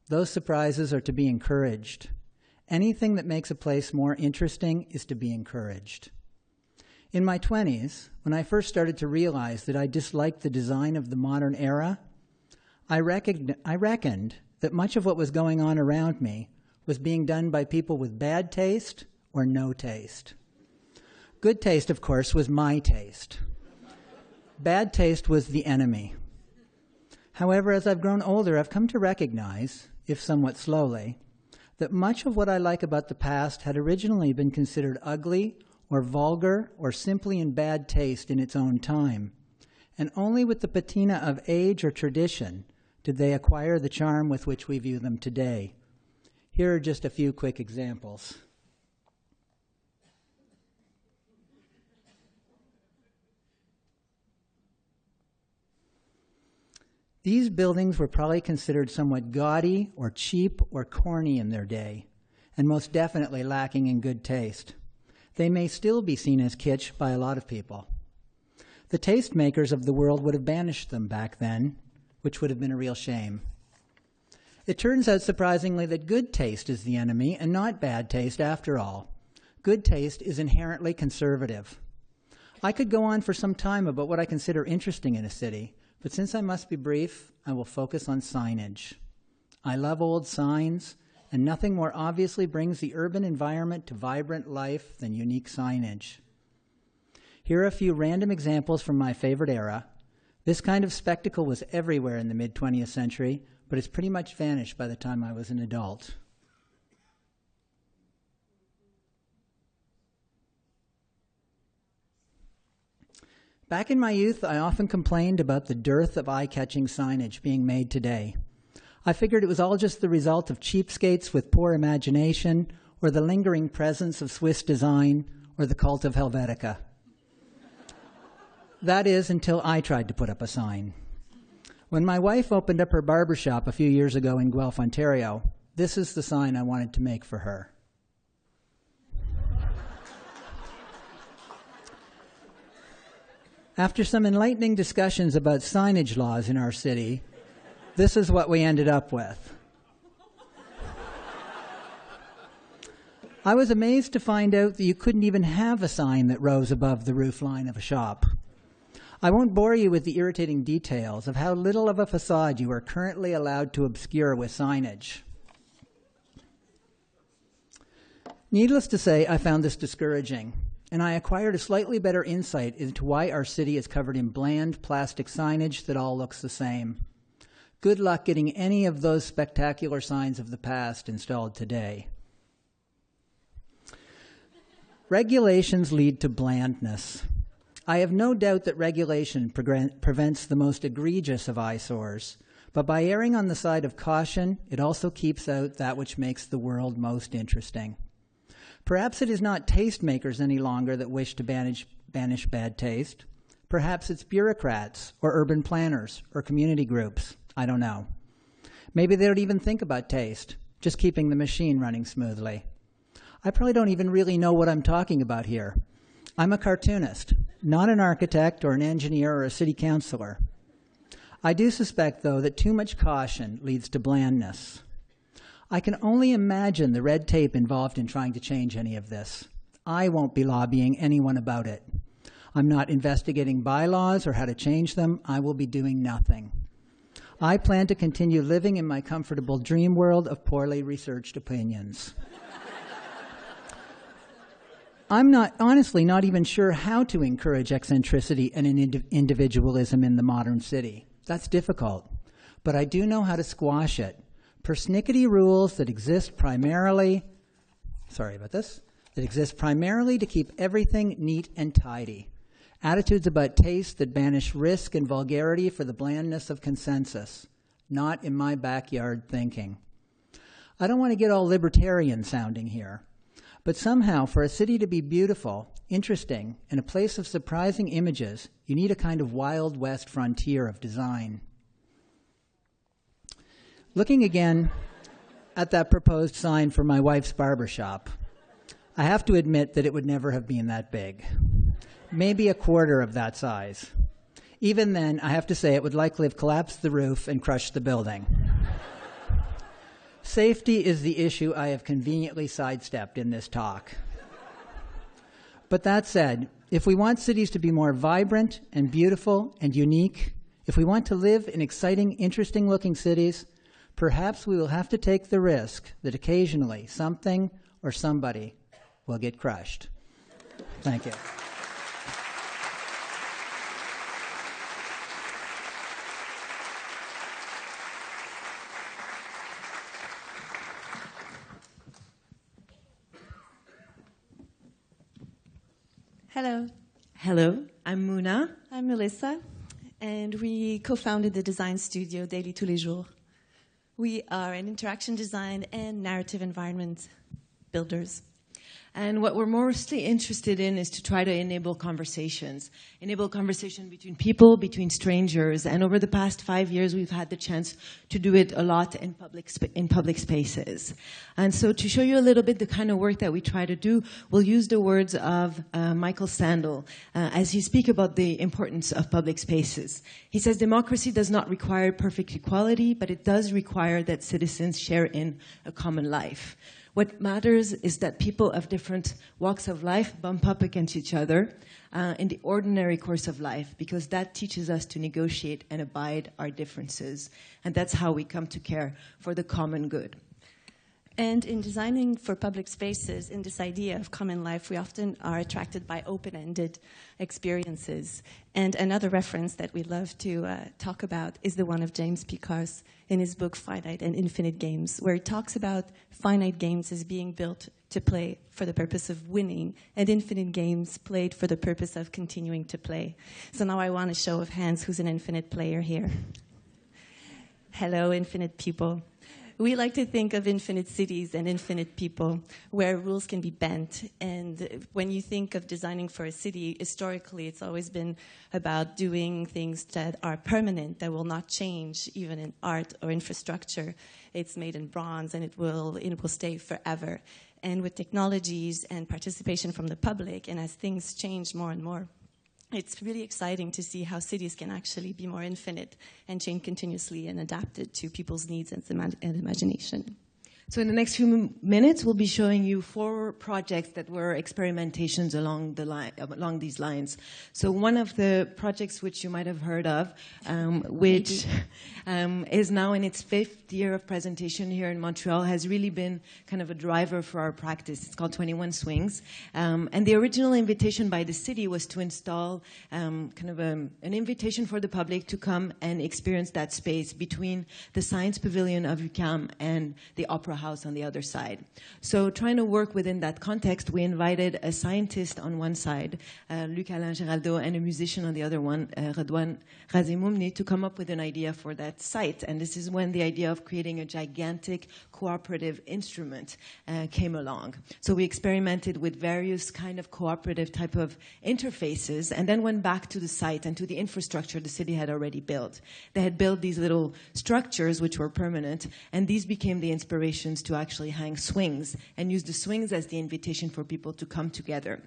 Speaker 9: Those surprises are to be encouraged. Anything that makes a place more interesting is to be encouraged. In my 20s, when I first started to realize that I disliked the design of the modern era, I reckoned that much of what was going on around me was being done by people with bad taste or no taste. Good taste, of course, was my taste. Bad taste was the enemy. However, as I've grown older, I've come to recognize, if somewhat slowly, that much of what I like about the past had originally been considered ugly or vulgar or simply in bad taste in its own time. And only with the patina of age or tradition did they acquire the charm with which we view them today. Here are just a few quick examples. These buildings were probably considered somewhat gaudy or cheap or corny in their day, and most definitely lacking in good taste. They may still be seen as kitsch by a lot of people. The tastemakers of the world would have banished them back then, which would have been a real shame. It turns out, surprisingly, that good taste is the enemy and not bad taste after all. Good taste is inherently conservative. I could go on for some time about what I consider interesting in a city, but since I must be brief, I will focus on signage. I love old signs, and nothing more obviously brings the urban environment to vibrant life than unique signage. Here are a few random examples from my favorite era. This kind of spectacle was everywhere in the mid-20th century, but it's pretty much vanished by the time I was an adult. Back in my youth, I often complained about the dearth of eye-catching signage being made today. I figured it was all just the result of cheapskates with poor imagination, or the lingering presence of Swiss design, or the cult of Helvetica. That is, until I tried to put up a sign. When my wife opened up her barbershop a few years ago in Guelph, Ontario, this is the sign I wanted to make for her. After some enlightening discussions about signage laws in our city, this is what we ended up with. I was amazed to find out that you couldn't even have a sign that rose above the roofline of a shop. I won't bore you with the irritating details of how little of a facade you are currently allowed to obscure with signage. Needless to say, I found this discouraging, and I acquired a slightly better insight into why our city is covered in bland plastic signage that all looks the same. Good luck getting any of those spectacular signs of the past installed today. Regulations lead to blandness. I have no doubt that regulation prevents the most egregious of eyesores, but by erring on the side of caution, it also keeps out that which makes the world most interesting. Perhaps it is not tastemakers any longer that wish to banish bad taste. Perhaps it's bureaucrats or urban planners or community groups. I don't know. Maybe they don't even think about taste, just keeping the machine running smoothly. I probably don't even really know what I'm talking about here. I'm a cartoonist, not an architect or an engineer or a city councilor. I do suspect, though, that too much caution leads to blandness. I can only imagine the red tape involved in trying to change any of this. I won't be lobbying anyone about it. I'm not investigating bylaws or how to change them. I will be doing nothing. I plan to continue living in my comfortable dream world of poorly researched opinions. I'm honestly not even sure how to encourage eccentricity and individualism in the modern city. That's difficult. But I do know how to squash it. Persnickety rules that exist primarily to keep everything neat and tidy. Attitudes about taste that banish risk and vulgarity for the blandness of consensus. Not in my backyard thinking. I don't want to get all libertarian sounding here, but somehow for a city to be beautiful, interesting, and a place of surprising images, you need a kind of Wild West frontier of design. Looking again at that proposed sign for my wife's barber shop, I have to admit that it would never have been that big. Maybe a quarter of that size. Even then, I have to say it would likely have collapsed the roof and crushed the building. Safety is the issue I have conveniently sidestepped in this talk. But that said, if we want cities to be more vibrant and beautiful and unique, if we want to live in exciting, interesting-looking cities, perhaps we will have to take the risk that occasionally something or somebody will get crushed. Thank you.
Speaker 10: Hello. Hello, I'm Muna. I'm Melissa. And we co-founded the design studio Daily Tous les Jours. We are an interaction design and narrative environment builders.
Speaker 11: And what we're mostly interested in is to try to enable conversation between people, between strangers. And over the past 5 years, we've had the chance to do it a lot in public spaces. And so to show you a little bit the kind of work that we try to do, we'll use the words of Michael Sandel as he speaks about the importance of public spaces. He says, democracy does not require perfect equality, but it does require that citizens share in a common life. What matters is that people of different walks of life bump up against each other in the ordinary course of life, because that teaches us to negotiate and abide our differences. And that's how we come to care for the common good.
Speaker 10: And in designing for public spaces, in this idea of common life, we often are attracted by open-ended experiences. And another reference that we love to talk about is the one of James Picard in his book Finite and Infinite Games, where he talks about finite games as being built to play for the purpose of winning, and infinite games played for the purpose of continuing to play. So now I want a show of hands who's an infinite player here. Hello, infinite people. We like to think of infinite cities and infinite people where rules can be bent. And when you think of designing for a city, historically, it's always been about doing things that are permanent, that will not change, even in art or infrastructure. It's made in bronze, and it will stay forever. And with technologies and participation from the public, and as things change more and more, it's really exciting to see how cities can actually be more infinite and change continuously and adapted to people's needs and imagination.
Speaker 11: So in the next few minutes, we'll be showing you 4 projects that were experimentations along these lines. So one of the projects which you might have heard of, which is now in its 5th year of presentation here in Montreal, has really been kind of a driver for our practice. It's called 21 Swings. And the original invitation by the city was to install kind of an invitation for the public to come and experience that space between the Science Pavilion of UQAM and the Opera House on the other side. So trying to work within that context, we invited a scientist on one side, Luc-Alain Giraldo, and a musician on the other one, Redouane Razimoumni, to come up with an idea for that site. And this is when the idea of creating a gigantic cooperative instrument came along. So we experimented with various kind of cooperative type of interfaces, and then went back to the site and to the infrastructure the city had already built. They had built these little structures which were permanent, and these became the inspiration to actually hang swings and use the swings as the invitation for people to come together.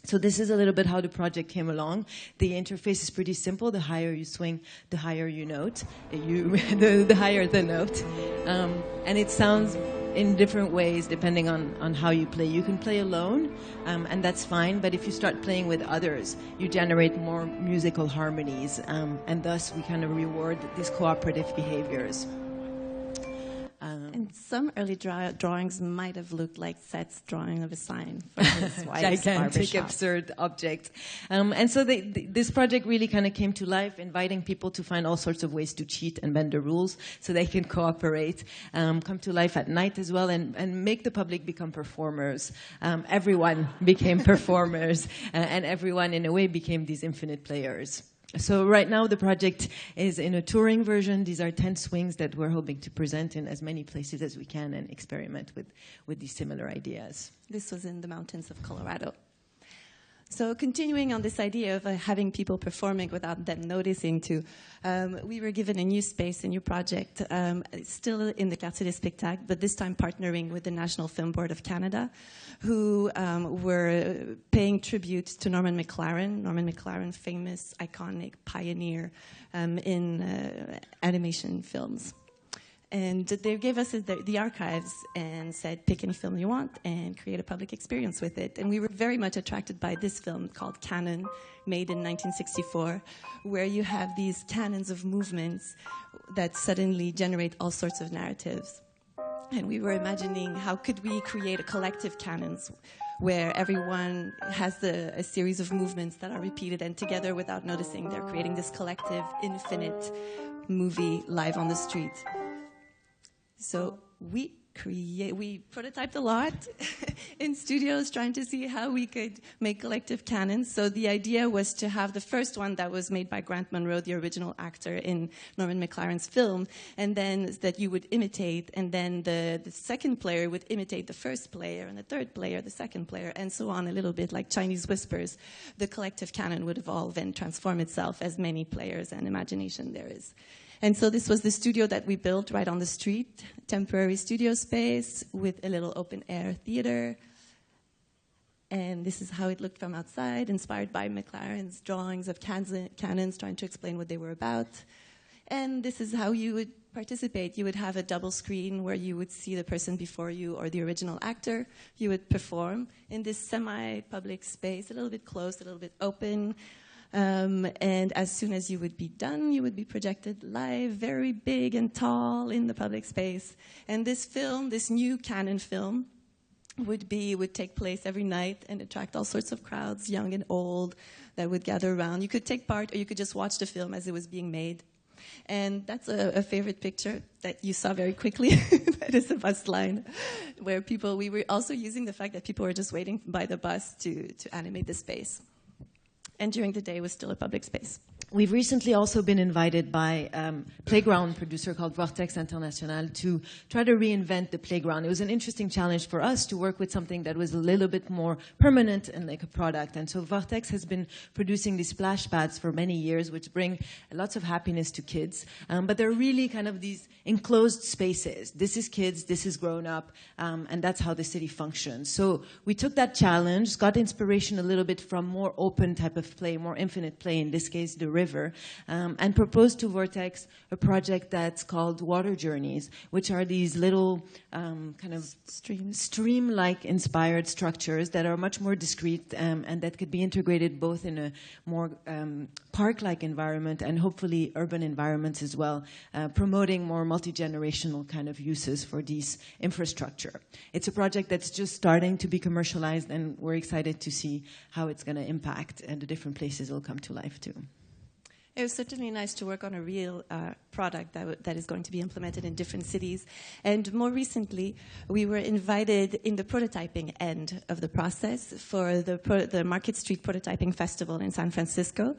Speaker 11: So this is a little bit how the project came along. The interface is pretty simple. The higher you swing, the higher you note. The higher the note. And it sounds in different ways depending on how you play. You can play alone, and that's fine. But if you start playing with others, you generate more musical harmonies. And thus, we kind of reward these cooperative behaviors.
Speaker 10: And some early drawings might have looked like Seth's drawing of a sign for his wife's
Speaker 11: gigantic, absurd object. And so this project really kind of came to life, inviting people to find all sorts of ways to cheat and bend the rules so they can cooperate, come to life at night as well, and make the public become performers. Everyone became performers, and everyone, in a way, became these infinite players. So right now the project is in a touring version. These are 10 swings that we're hoping to present in as many places as we can and experiment with these similar ideas.
Speaker 10: This was in the mountains of Colorado. So continuing on this idea of having people performing without them noticing too, we were given a new space, a new project, still in the Quartier des Spectacles, but this time partnering with the National Film Board of Canada, who were paying tribute to Norman McLaren. Norman McLaren, famous, iconic pioneer in animation films. And they gave us the archives and said, pick any film you want and create a public experience with it. And we were very much attracted by this film called Canon, made in 1964, where you have these cannons of movements that suddenly generate all sorts of narratives. And we were imagining how could we create a collective cannons where everyone has a series of movements that are repeated, and together, without noticing, they're creating this collective, infinite movie live on the street. So we prototyped a lot in studios trying to see how we could make collective cannons. So the idea was to have the first one that was made by Grant Munro, the original actor in Norman McLaren's film, and then that you would imitate, and then the second player would imitate the first player, and the third player, the second player, and so on, a little bit like Chinese whispers. The collective canon would evolve and transform itself as many players and imagination there is. And so this was the studio that we built right on the street, temporary studio space with a little open-air theater. And this is how it looked from outside, inspired by McLaren's drawings of cannons, trying to explain what they were about. And this is how you would participate. You would have a double screen where you would see the person before you or the original actor. You would perform in this semi-public space, a little bit closed, a little bit open. And as soon as you would be done, you would be projected live, very big and tall in the public space. And this film, this new Canon film, would take place every night and attract all sorts of crowds, young and old, that would gather around. You could take part, or you could just watch the film as it was being made. And that's a favorite picture that you saw very quickly. That is the bus line, where we were also using the fact that people were just waiting by the bus to animate the space. And during the day, it was still a public space.
Speaker 11: We've recently also been invited by a playground producer called Vortex International to try to reinvent the playground. It was an interesting challenge for us to work with something that was a little bit more permanent and like a product. And so Vortex has been producing these splash pads for many years, which bring lots of happiness to kids. But they're really kind of these enclosed spaces. This is kids, this is grown up, and that's how the city functions. So we took that challenge, got inspiration a little bit from more open type of play, more infinite play, in this case, the river, and proposed to Vortex a project that's called Water Journeys, which are these little kind of stream-like inspired structures that are much more discrete and that could be integrated both in a more park-like environment and hopefully urban environments as well, promoting more multi-generational kind of uses for these infrastructure. It's a project that's just starting to be commercialized, and we're excited to see how it's going to impact, and the different places will come to life too.
Speaker 10: It was certainly nice to work on a real product that is going to be implemented in different cities. And more recently, we were invited in the prototyping end of the process for the Market Street Prototyping Festival in San Francisco.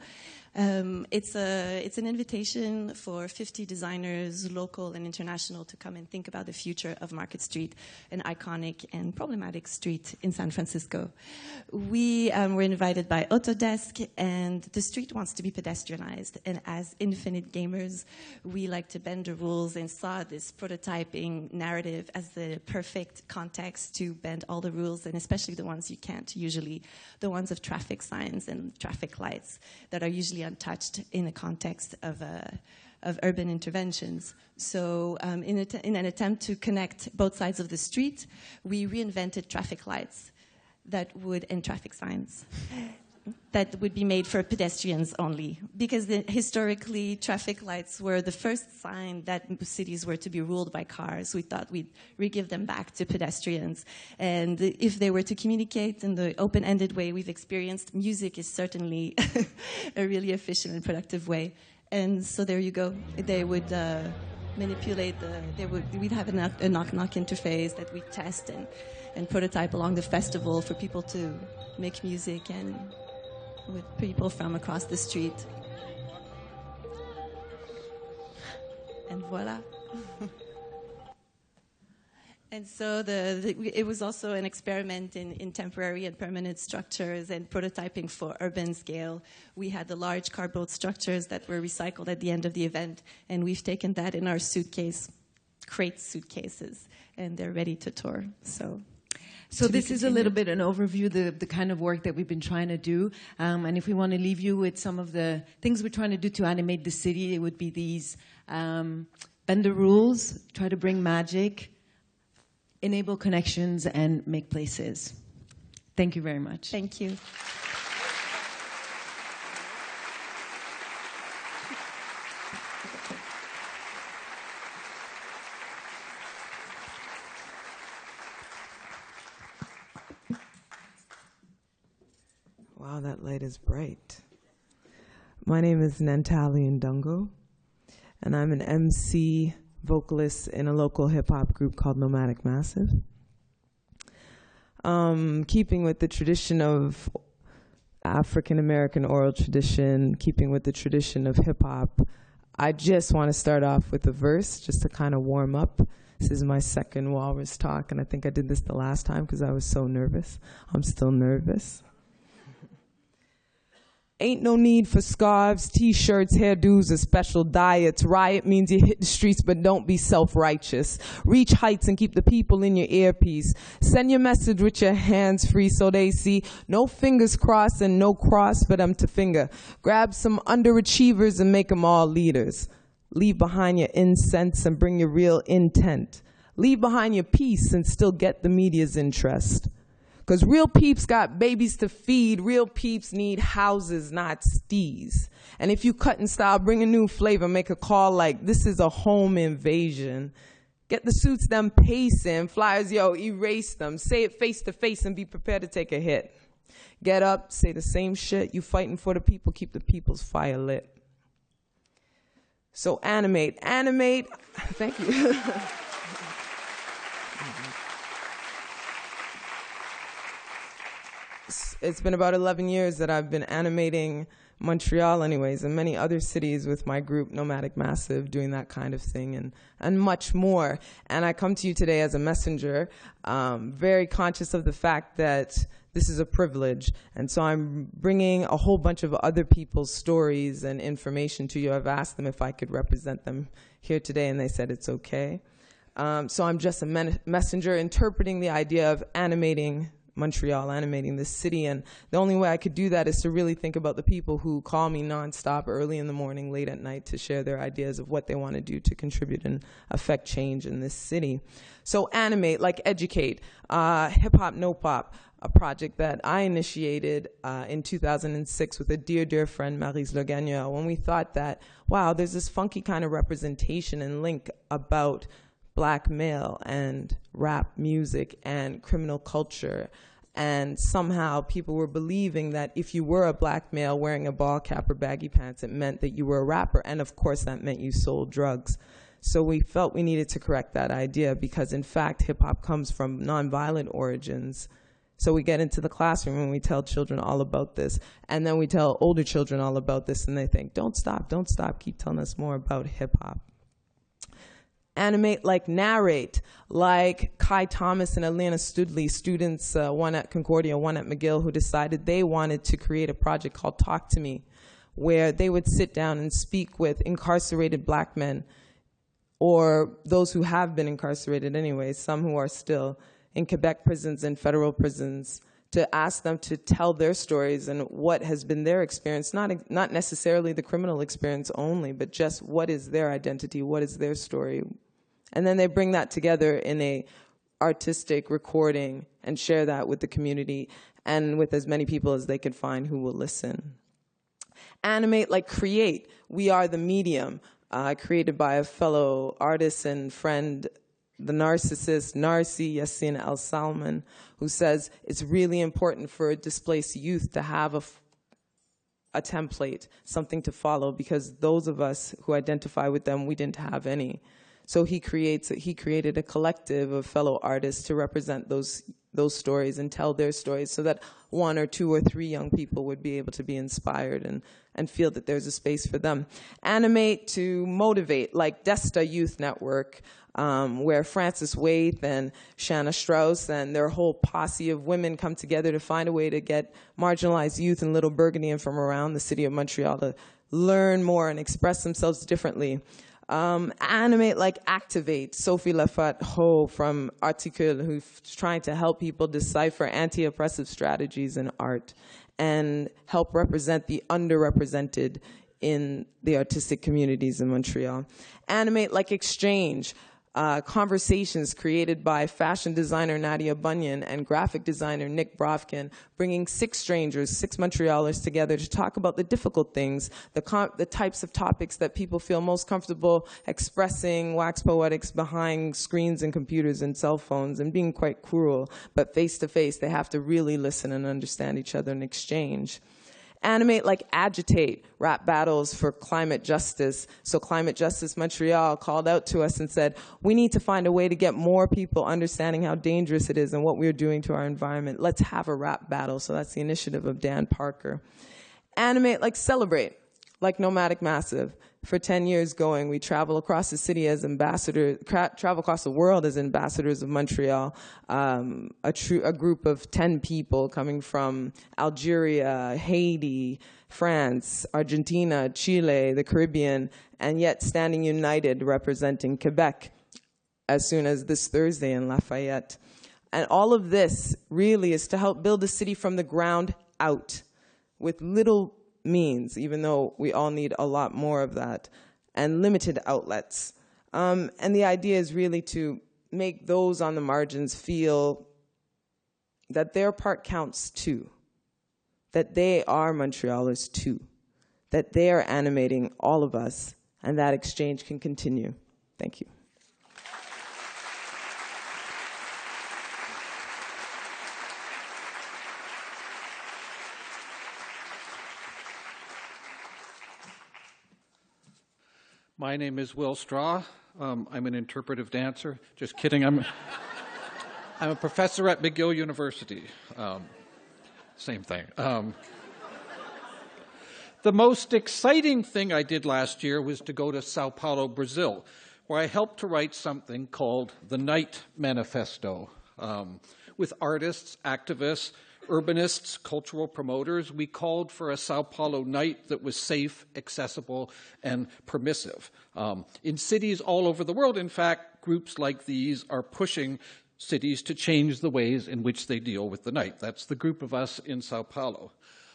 Speaker 10: It's an invitation for 50 designers, local and international, to come and think about the future of Market Street, an iconic and problematic street in San Francisco. We were invited by Autodesk, and the street wants to be pedestrianized. And as infinite gamers, we like to bend the rules and saw this prototyping narrative as the perfect context to bend all the rules, and especially the ones you can't usually, the ones of traffic signs and traffic lights that are usually untouched in the context of urban interventions. So in an attempt to connect both sides of the street, we reinvented traffic lights and traffic signs that would be made for pedestrians only, because historically traffic lights were the first sign that cities were to be ruled by cars. We thought we'd re-give them back to pedestrians. And if they were to communicate in the open-ended way we've experienced, music is certainly a really efficient and productive way. And so there you go. They would manipulate we'd have a knock-knock interface that we test and prototype along the festival for people to make music and with people from across the street. And voila. And so it was also an experiment in temporary and permanent structures and prototyping for urban scale. We had the large cardboard structures that were recycled at the end of the event, and we've taken that in our crate suitcases, and they're ready to tour. So
Speaker 11: this is a little bit an overview, the kind of work that we've been trying to do. And if we want to leave you with some of the things we're trying to do to animate the city, it would be these: bend the rules, try to bring magic, enable connections, and make places. Thank you very much.
Speaker 10: Thank you.
Speaker 12: Wow, that light is bright. My name is Nantali Ndungo, and I'm an MC vocalist in a local hip-hop group called Nomadic Massive. Keeping with the tradition of African-American oral tradition, keeping with the tradition of hip-hop, I just want to start off with a verse just to kind of warm up. This is my second Walrus talk, and I think I did this the last time because I was so nervous. I'm still nervous. Ain't no need for scarves, t-shirts, hairdos, or special diets. Riot means you hit the streets, but don't be self-righteous. Reach heights and keep the people in your earpiece. Send your message with your hands free so they see no fingers crossed and no cross for them to finger. Grab some underachievers and make them all leaders. Leave behind your incense and bring your real intent. Leave behind your peace and still get the media's interest. Because real peeps got babies to feed. Real peeps need houses, not stees. And if you cut in style, bring a new flavor. Make a call like, this is a home invasion. Get the suits them pacing. Flyers, yo, erase them. Say it face to face and be prepared to take a hit. Get up, say the same shit. You fighting for the people, keep the people's fire lit. So animate. Thank you. It's been about 11 years that I've been animating Montreal anyways, and many other cities with my group, Nomadic Massive, doing that kind of thing and much more. And I come to you today as a messenger, very conscious of the fact that this is a privilege. And so I'm bringing a whole bunch of other people's stories and information to you. I've asked them if I could represent them here today, and they said it's okay. So I'm just a messenger interpreting the idea of animating Montreal, animating this city, and the only way I could do that is to really think about the people who call me nonstop early in the morning, late at night to share their ideas of what they want to do to contribute and affect change in this city. So animate, like educate, hip-hop, no-pop, a project that I initiated in 2006 with a dear friend, Maryse Le Gagneur, when we thought that, wow, there's this funky kind of representation and link about Black male and rap music and criminal culture. And somehow people were believing that if you were a Black male wearing a ball cap or baggy pants, it meant that you were a rapper. And of course, that meant you sold drugs. So we felt we needed to correct that idea because, in fact, hip-hop comes from nonviolent origins. So we get into the classroom and we tell children all about this. And then we tell older children all about this, and they think, don't stop, keep telling us more about hip-hop. Animate, like narrate, like Kai Thomas and Atlanta Studley, students, one at Concordia, one at McGill, who decided they wanted to create a project called Talk to Me, where they would sit down and speak with incarcerated Black men, or those who have been incarcerated anyway, some who are still in Quebec prisons and federal prisons, to ask them to tell their stories and what has been their experience, not necessarily the criminal experience only, but just what is their identity, what is their story. And then they bring that together in a artistic recording and share that with the community and with as many people as they could find who will listen. Animate, like create. We are the medium, created by a fellow artist and friend, the narcissist, Narcy Yassin El Salman, who says it's really important for displaced youth to have a template, something to follow, because those of us who identify with them, we didn't have any. So he created a collective of fellow artists to represent those those stories and tell their stories so that 1 or 2 or 3 young people would be able to be inspired and feel that there's a space for them. Animate to motivate, like Desta Youth Network, where Frances Waite and Shanna Strauss and their whole posse of women come together to find a way to get marginalized youth in Little Burgundy and from around the city of Montreal to learn more and express themselves differently. Animate like Activate, Sophie Lafatte-Ho from Articule, who's trying to help people decipher anti-oppressive strategies in art and help represent the underrepresented in the artistic communities in Montreal. Animate like Exchange, conversations created by fashion designer Nadia Bunyan and graphic designer Nick Brofkin, bringing 6 strangers, 6 Montrealers together to talk about the difficult things, the types of topics that people feel most comfortable expressing wax poetics behind screens and computers and cell phones and being quite cruel, but face to face they have to really listen and understand each other and exchange. Animate like Agitate, rap battles for climate justice. So Climate Justice Montreal called out to us and said, we need to find a way to get more people understanding how dangerous it is and what we're doing to our environment. Let's have a rap battle. So that's the initiative of Dan Parker. Animate like Celebrate, like Nomadic Massive. For 10 years going, we travel across the city as ambassadors, travel across the world as ambassadors of Montreal, a group of 10 people coming from Algeria, Haiti, France, Argentina, Chile, the Caribbean, and yet standing united representing Quebec as soon as this Thursday in Lafayette. And all of this really is to help build a city from the ground out with little means, even though we all need a lot more of that, and limited outlets. And the idea is really to make those on the margins feel that their part counts too, that they are Montrealers too, that they are animating all of us, and that exchange can continue. Thank you.
Speaker 13: My name is Will Straw. I'm an interpretive dancer. Just kidding. I'm a professor at McGill University. Same thing. The most exciting thing I did last year was to go to Sao Paulo, Brazil, where I helped to write something called the Night Manifesto. With artists, activists, urbanists, cultural promoters, we called for a Sao Paulo night that was safe, accessible, and permissive. In cities all over the world, in fact, groups like these are pushing cities to change the ways in which they deal with the night. That's the group of us in Sao Paulo.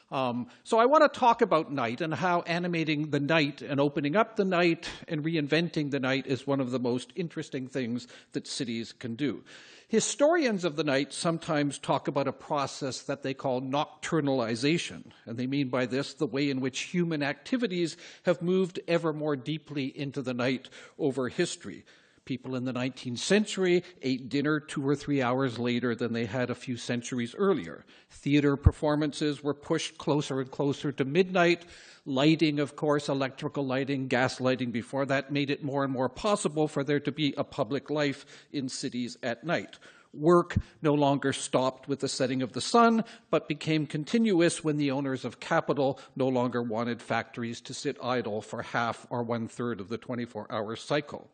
Speaker 13: So I want to talk about night and how animating the night and opening up the night and reinventing the night is one of the most interesting things that cities can do. Historians of the night sometimes talk about a process that they call nocturnalization, and they mean by this the way in which human activities have moved ever more deeply into the night over history. People in the 19th century ate dinner 2 or 3 hours later than they had a few centuries earlier. Theater performances were pushed closer and closer to midnight. Lighting, of course, electrical lighting, gas lighting before that made it more and more possible for there to be a public life in cities at night. Work no longer stopped with the setting of the sun, but became continuous when the owners of capital no longer wanted factories to sit idle for half or 1/3 of the 24-hour cycle.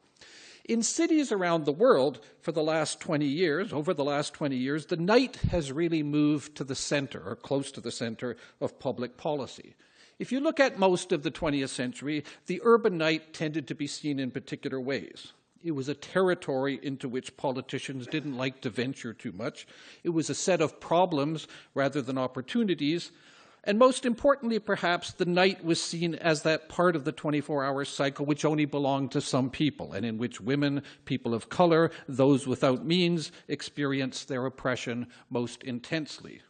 Speaker 13: In cities around the world, over the last 20 years, the night has really moved to the center, or close to the center, of public policy. If you look at most of the 20th century, the urban night tended to be seen in particular ways. It was a territory into which politicians didn't like to venture too much. It was a set of problems rather than opportunities. And most importantly, perhaps, the night was seen as that part of the 24-hour cycle which only belonged to some people, and in which women, people of color, those without means, experienced their oppression most intensely.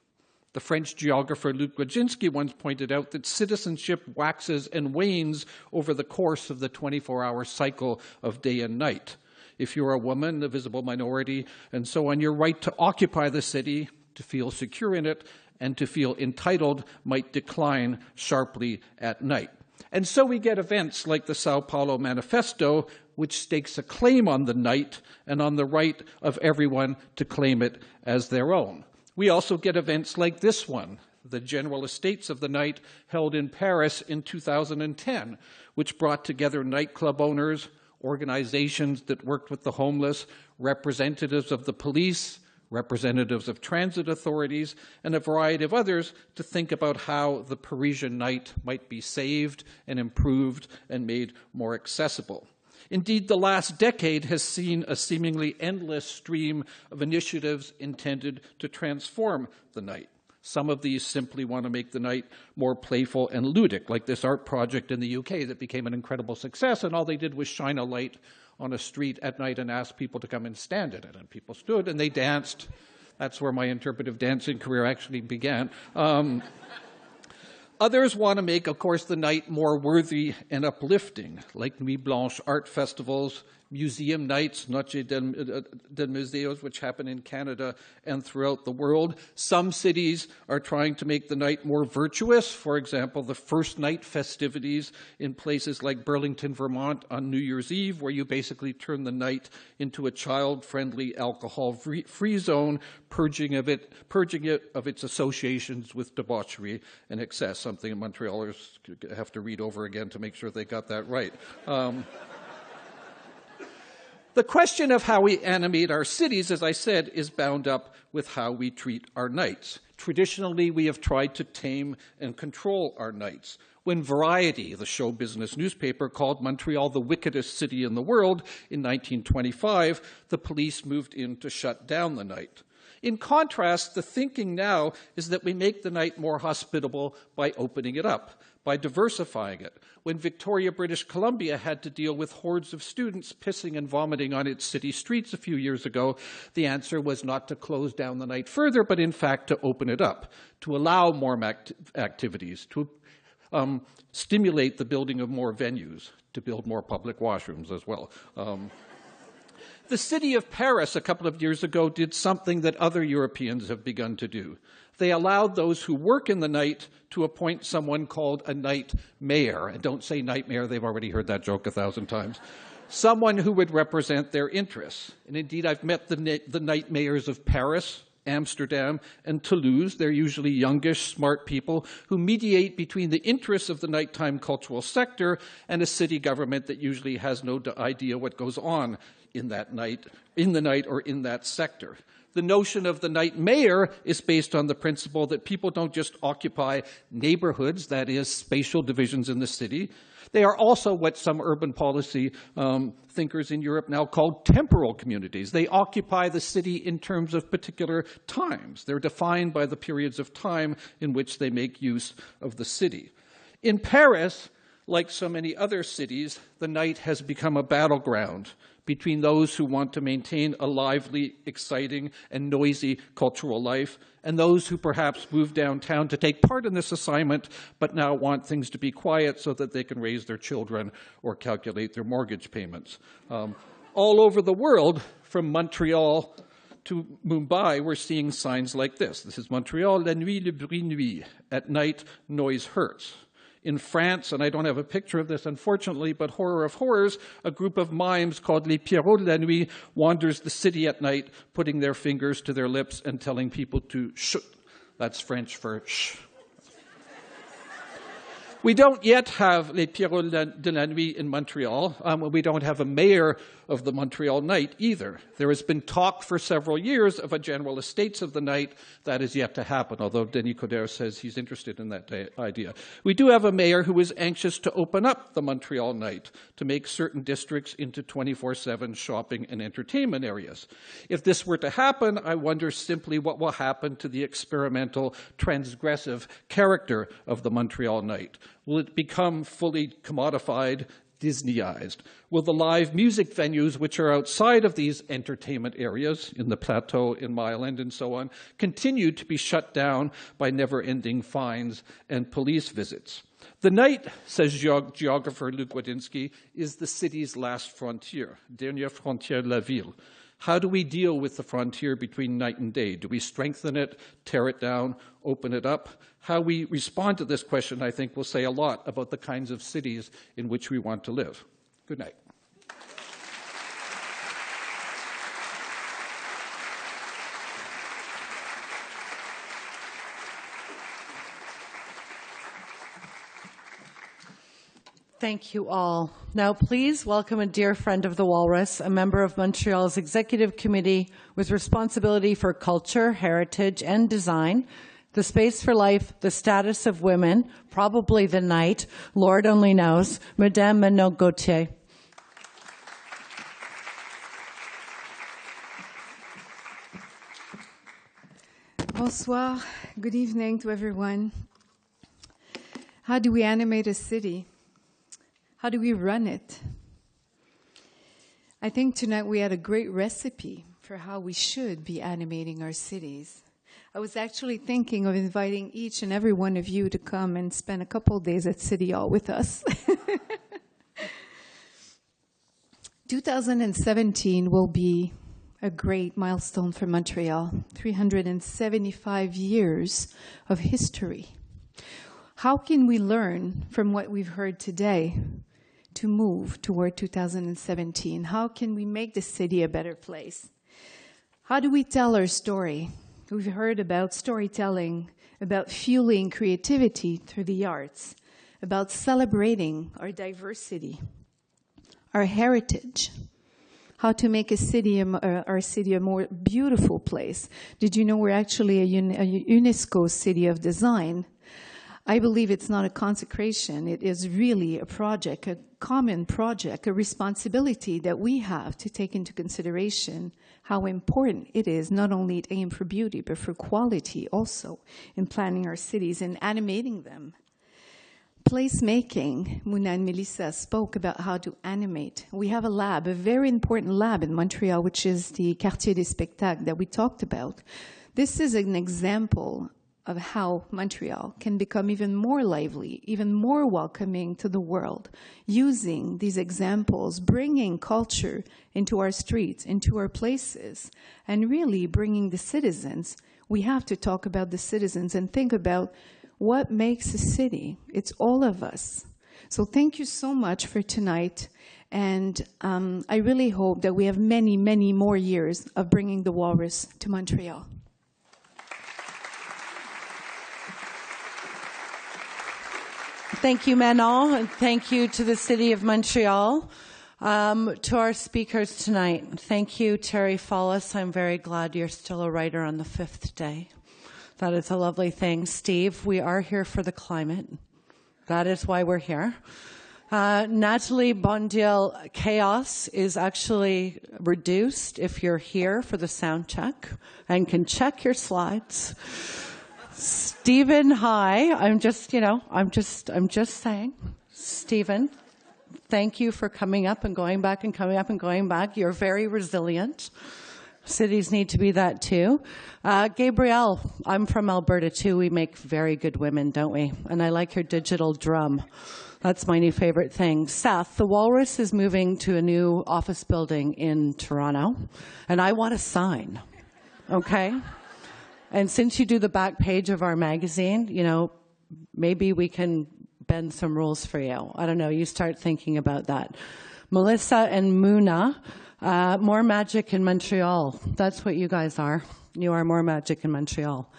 Speaker 13: The French geographer Luc Rodzinski once pointed out that citizenship waxes and wanes over the course of the 24-hour cycle of day and night. If you're a woman, a visible minority, and so on, your right to occupy the city, to feel secure in it, and to feel entitled might decline sharply at night. And so we get events like the Sao Paulo Manifesto, which stakes a claim on the night and on the right of everyone to claim it as their own. We also get events like this one, the General Estates of the Night held in Paris in 2010, which brought together nightclub owners, organizations that worked with the homeless, representatives of the police, representatives of transit authorities, and a variety of others to think about how the Parisian night might be saved and improved and made more accessible. Indeed, the last decade has seen a seemingly endless stream of initiatives intended to transform the night. Some of these simply want to make the night more playful and ludic, like this art project in the UK that became an incredible success, and all they did was shine a light on a street at night and ask people to come and stand in it. And people stood and they danced. That's where my interpretive dancing career actually began. Others want to make, of course, the night more worthy and uplifting, like Nuit Blanche art festivals, museum nights, Noche del Museos, which happen in Canada and throughout the world. Some cities are trying to make the night more virtuous. For example, the first night festivities in places like Burlington, Vermont on New Year's Eve, where you basically turn the night into a child-friendly, alcohol-free zone, purging it of its associations with debauchery and excess, something Montrealers have to read over again to make sure they got that right. The question of how we animate our cities, as I said, is bound up with how we treat our nights. Traditionally, we have tried to tame and control our nights. When Variety, the show business newspaper, called Montreal the wickedest city in the world in 1925, the police moved in to shut down the night. In contrast, the thinking now is that we make the night more hospitable by opening it up, by diversifying it. When Victoria, British Columbia had to deal with hordes of students pissing and vomiting on its city streets a few years ago, the answer was not to close down the night further, but in fact to open it up, to allow more activities, to stimulate the building of more venues, to build more public washrooms as well. The city of Paris a couple of years ago did something that other Europeans have begun to do. They allowed those who work in the night to appoint someone called a night mayor. And don't say nightmare, they've already heard that joke 1,000 times. Someone who would represent their interests. And indeed, I've met the night mayors of Paris, Amsterdam, and Toulouse. They're usually youngish, smart people who mediate between the interests of the nighttime cultural sector and a city government that usually has no idea what goes on in the night or in that sector. The notion of the night mayor is based on the principle that people don't just occupy neighborhoods, that is, spatial divisions in the city. They are also what some urban policy thinkers in Europe now call temporal communities. They occupy the city in terms of particular times. They're defined by the periods of time in which they make use of the city. In Paris, like so many other cities, the night has become a battleground between those who want to maintain a lively, exciting, and noisy cultural life, and those who perhaps move downtown to take part in this assignment, but now want things to be quiet so that they can raise their children or calculate their mortgage payments. All over the world, from Montreal to Mumbai, we're seeing signs like this. This is Montreal, la nuit, le bruit nuit. At night, noise hurts. In France, and I don't have a picture of this, unfortunately, but horror of horrors, a group of mimes called Les Pierrots de la Nuit wanders the city at night, putting their fingers to their lips and telling people to shh. That's French for shh. We don't yet have Les Pierrots de la Nuit in Montreal. We don't have a mayor of the Montreal night either. There has been talk for several years of a General Estates of the night. That is yet to happen, although Denis Coderre says he's interested in that idea. We do have a mayor who is anxious to open up the Montreal night, to make certain districts into 24/7 shopping and entertainment areas. If this were to happen, I wonder simply what will happen to the experimental, transgressive character of the Montreal night. Will it become fully commodified, Disneyized? Will the live music venues, which are outside of these entertainment areas, in the Plateau, in Mile End, and so on, continue to be shut down by never-ending fines and police visits? The night, says geographer Luc Wadinsky, is the city's last frontier, dernière frontière de la ville. How do we deal with the frontier between night and day? Do we strengthen it, tear it down, open it up? How we respond to this question, I think, will say a lot about the kinds of cities in which we want to live. Good night.
Speaker 2: Thank you all. Now, please welcome a dear friend of the Walrus, a member of Montreal's Executive Committee with responsibility for culture, heritage, and design, the space for life, the status of women, probably the night, Lord only knows, Madame Manon Gauthier.
Speaker 14: Bonsoir. Good evening to everyone. How do we animate a city? How do we run it? I think tonight we had a great recipe for how we should be animating our cities. I was actually thinking of inviting each and every one of you to come and spend a couple of days at City Hall with us. 2017 will be a great milestone for Montreal, 375 years of history. How can we learn from what we've heard today to move toward 2017? How can we make the city a better place? How do we tell our story? We've heard about storytelling, about fueling creativity through the arts, about celebrating our diversity, our heritage, how to make our city a more beautiful place. Did you know we're actually a UNESCO City of Design? I believe it's not a consecration. It is really a project, a common project, a responsibility that we have to take into consideration how important it is not only to aim for beauty, but for quality also in planning our cities and animating them. Placemaking, Muna and Melissa spoke about how to animate. We have a lab, a very important lab in Montreal, which is the Quartier des Spectacles that we talked about. This is an example of how Montreal can become even more lively, even more welcoming to the world, using these examples, bringing culture into our streets, into our places, and really bringing the citizens. We have to talk about the citizens and think about what makes a city. It's all of us. So thank you so much for tonight. And I really hope that we have many, many more years of bringing the Walrus to Montreal.
Speaker 2: Thank you, Manon, and thank you to the City of Montreal. To our speakers tonight, thank you, Terry FALLIS. I'm very glad you're still a writer on the 5th day. That is a lovely thing. Steve, we are here for the climate. That is why we're here. Natalie Bondiel, chaos is actually reduced if you're here for the sound check and can check your slides. Stephen, hi. I'm just saying. Stephen, thank you for coming up and going back and coming up and going back. You're very resilient. Cities need to be that too. Gabrielle, I'm from Alberta too. We make very good women, don't we? And I like your digital drum. That's my new favorite thing. Seth, the Walrus is moving to a new office building in Toronto, and I want a sign, okay? And since you do the back page of our magazine, maybe we can bend some rules for you. I don't know. You start thinking about that. Melissa and Muna, more magic in Montreal. That's what you guys are. You are more magic in Montreal.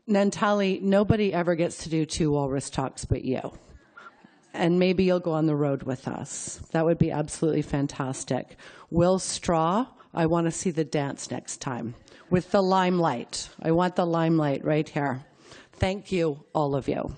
Speaker 2: Nantali, nobody ever gets to do 2 Walrus talks but you. And maybe you'll go on the road with us. That would be absolutely fantastic. Will Straw, I want to see the dance next time. With the limelight. I want the limelight right here. Thank you, all of you.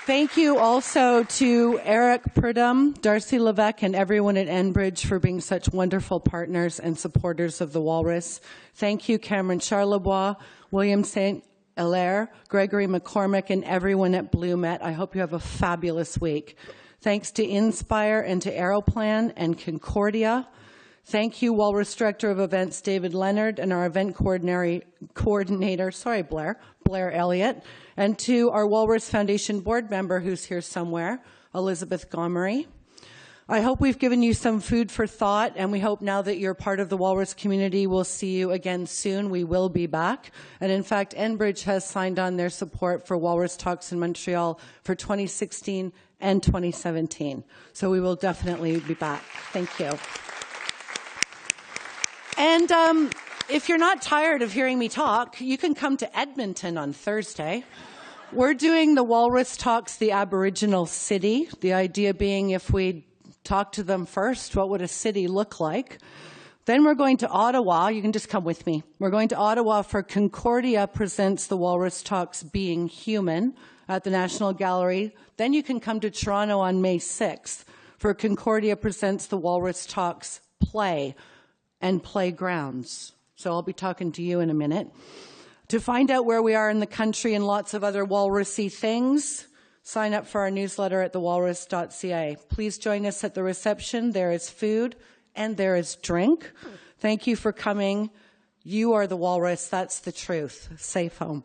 Speaker 2: Thank you also to Eric Purdom, Darcy Levesque, and everyone at Enbridge for being such wonderful partners and supporters of the Walrus. Thank you, Cameron Charlebois, William St. Hilaire, Gregory McCormick, and everyone at BlueMet. I hope you have a fabulous week. Thanks to Inspire and to Aeroplan and Concordia. Thank you, Walrus Director of Events David Leonard, and our event coordinator, Blair Elliott, and to our Walrus Foundation board member who's here somewhere, Elizabeth Gomery. I hope we've given you some food for thought, and we hope now that you're part of the Walrus community, we'll see you again soon. We will be back. And in fact, Enbridge has signed on their support for Walrus Talks in Montreal for 2016 and 2017. So we will definitely be back. Thank you. And if you're not tired of hearing me talk, you can come to Edmonton on Thursday. We're doing the Walrus Talks, the Aboriginal City. The idea being if we talk to them first, what would a city look like? Then we're going to Ottawa. You can just come with me. We're going to Ottawa for Concordia Presents the Walrus Talks Being Human at the National Gallery. Then you can come to Toronto on May 6th for Concordia Presents the Walrus Talks Play and Playgrounds. So I'll be talking to you in a minute. To find out where we are in the country and lots of other walrusy things, sign up for our newsletter at thewalrus.ca. Please join us at the reception. There is food and there is drink. Thank you for coming. You are the walrus. That's the truth. Safe home.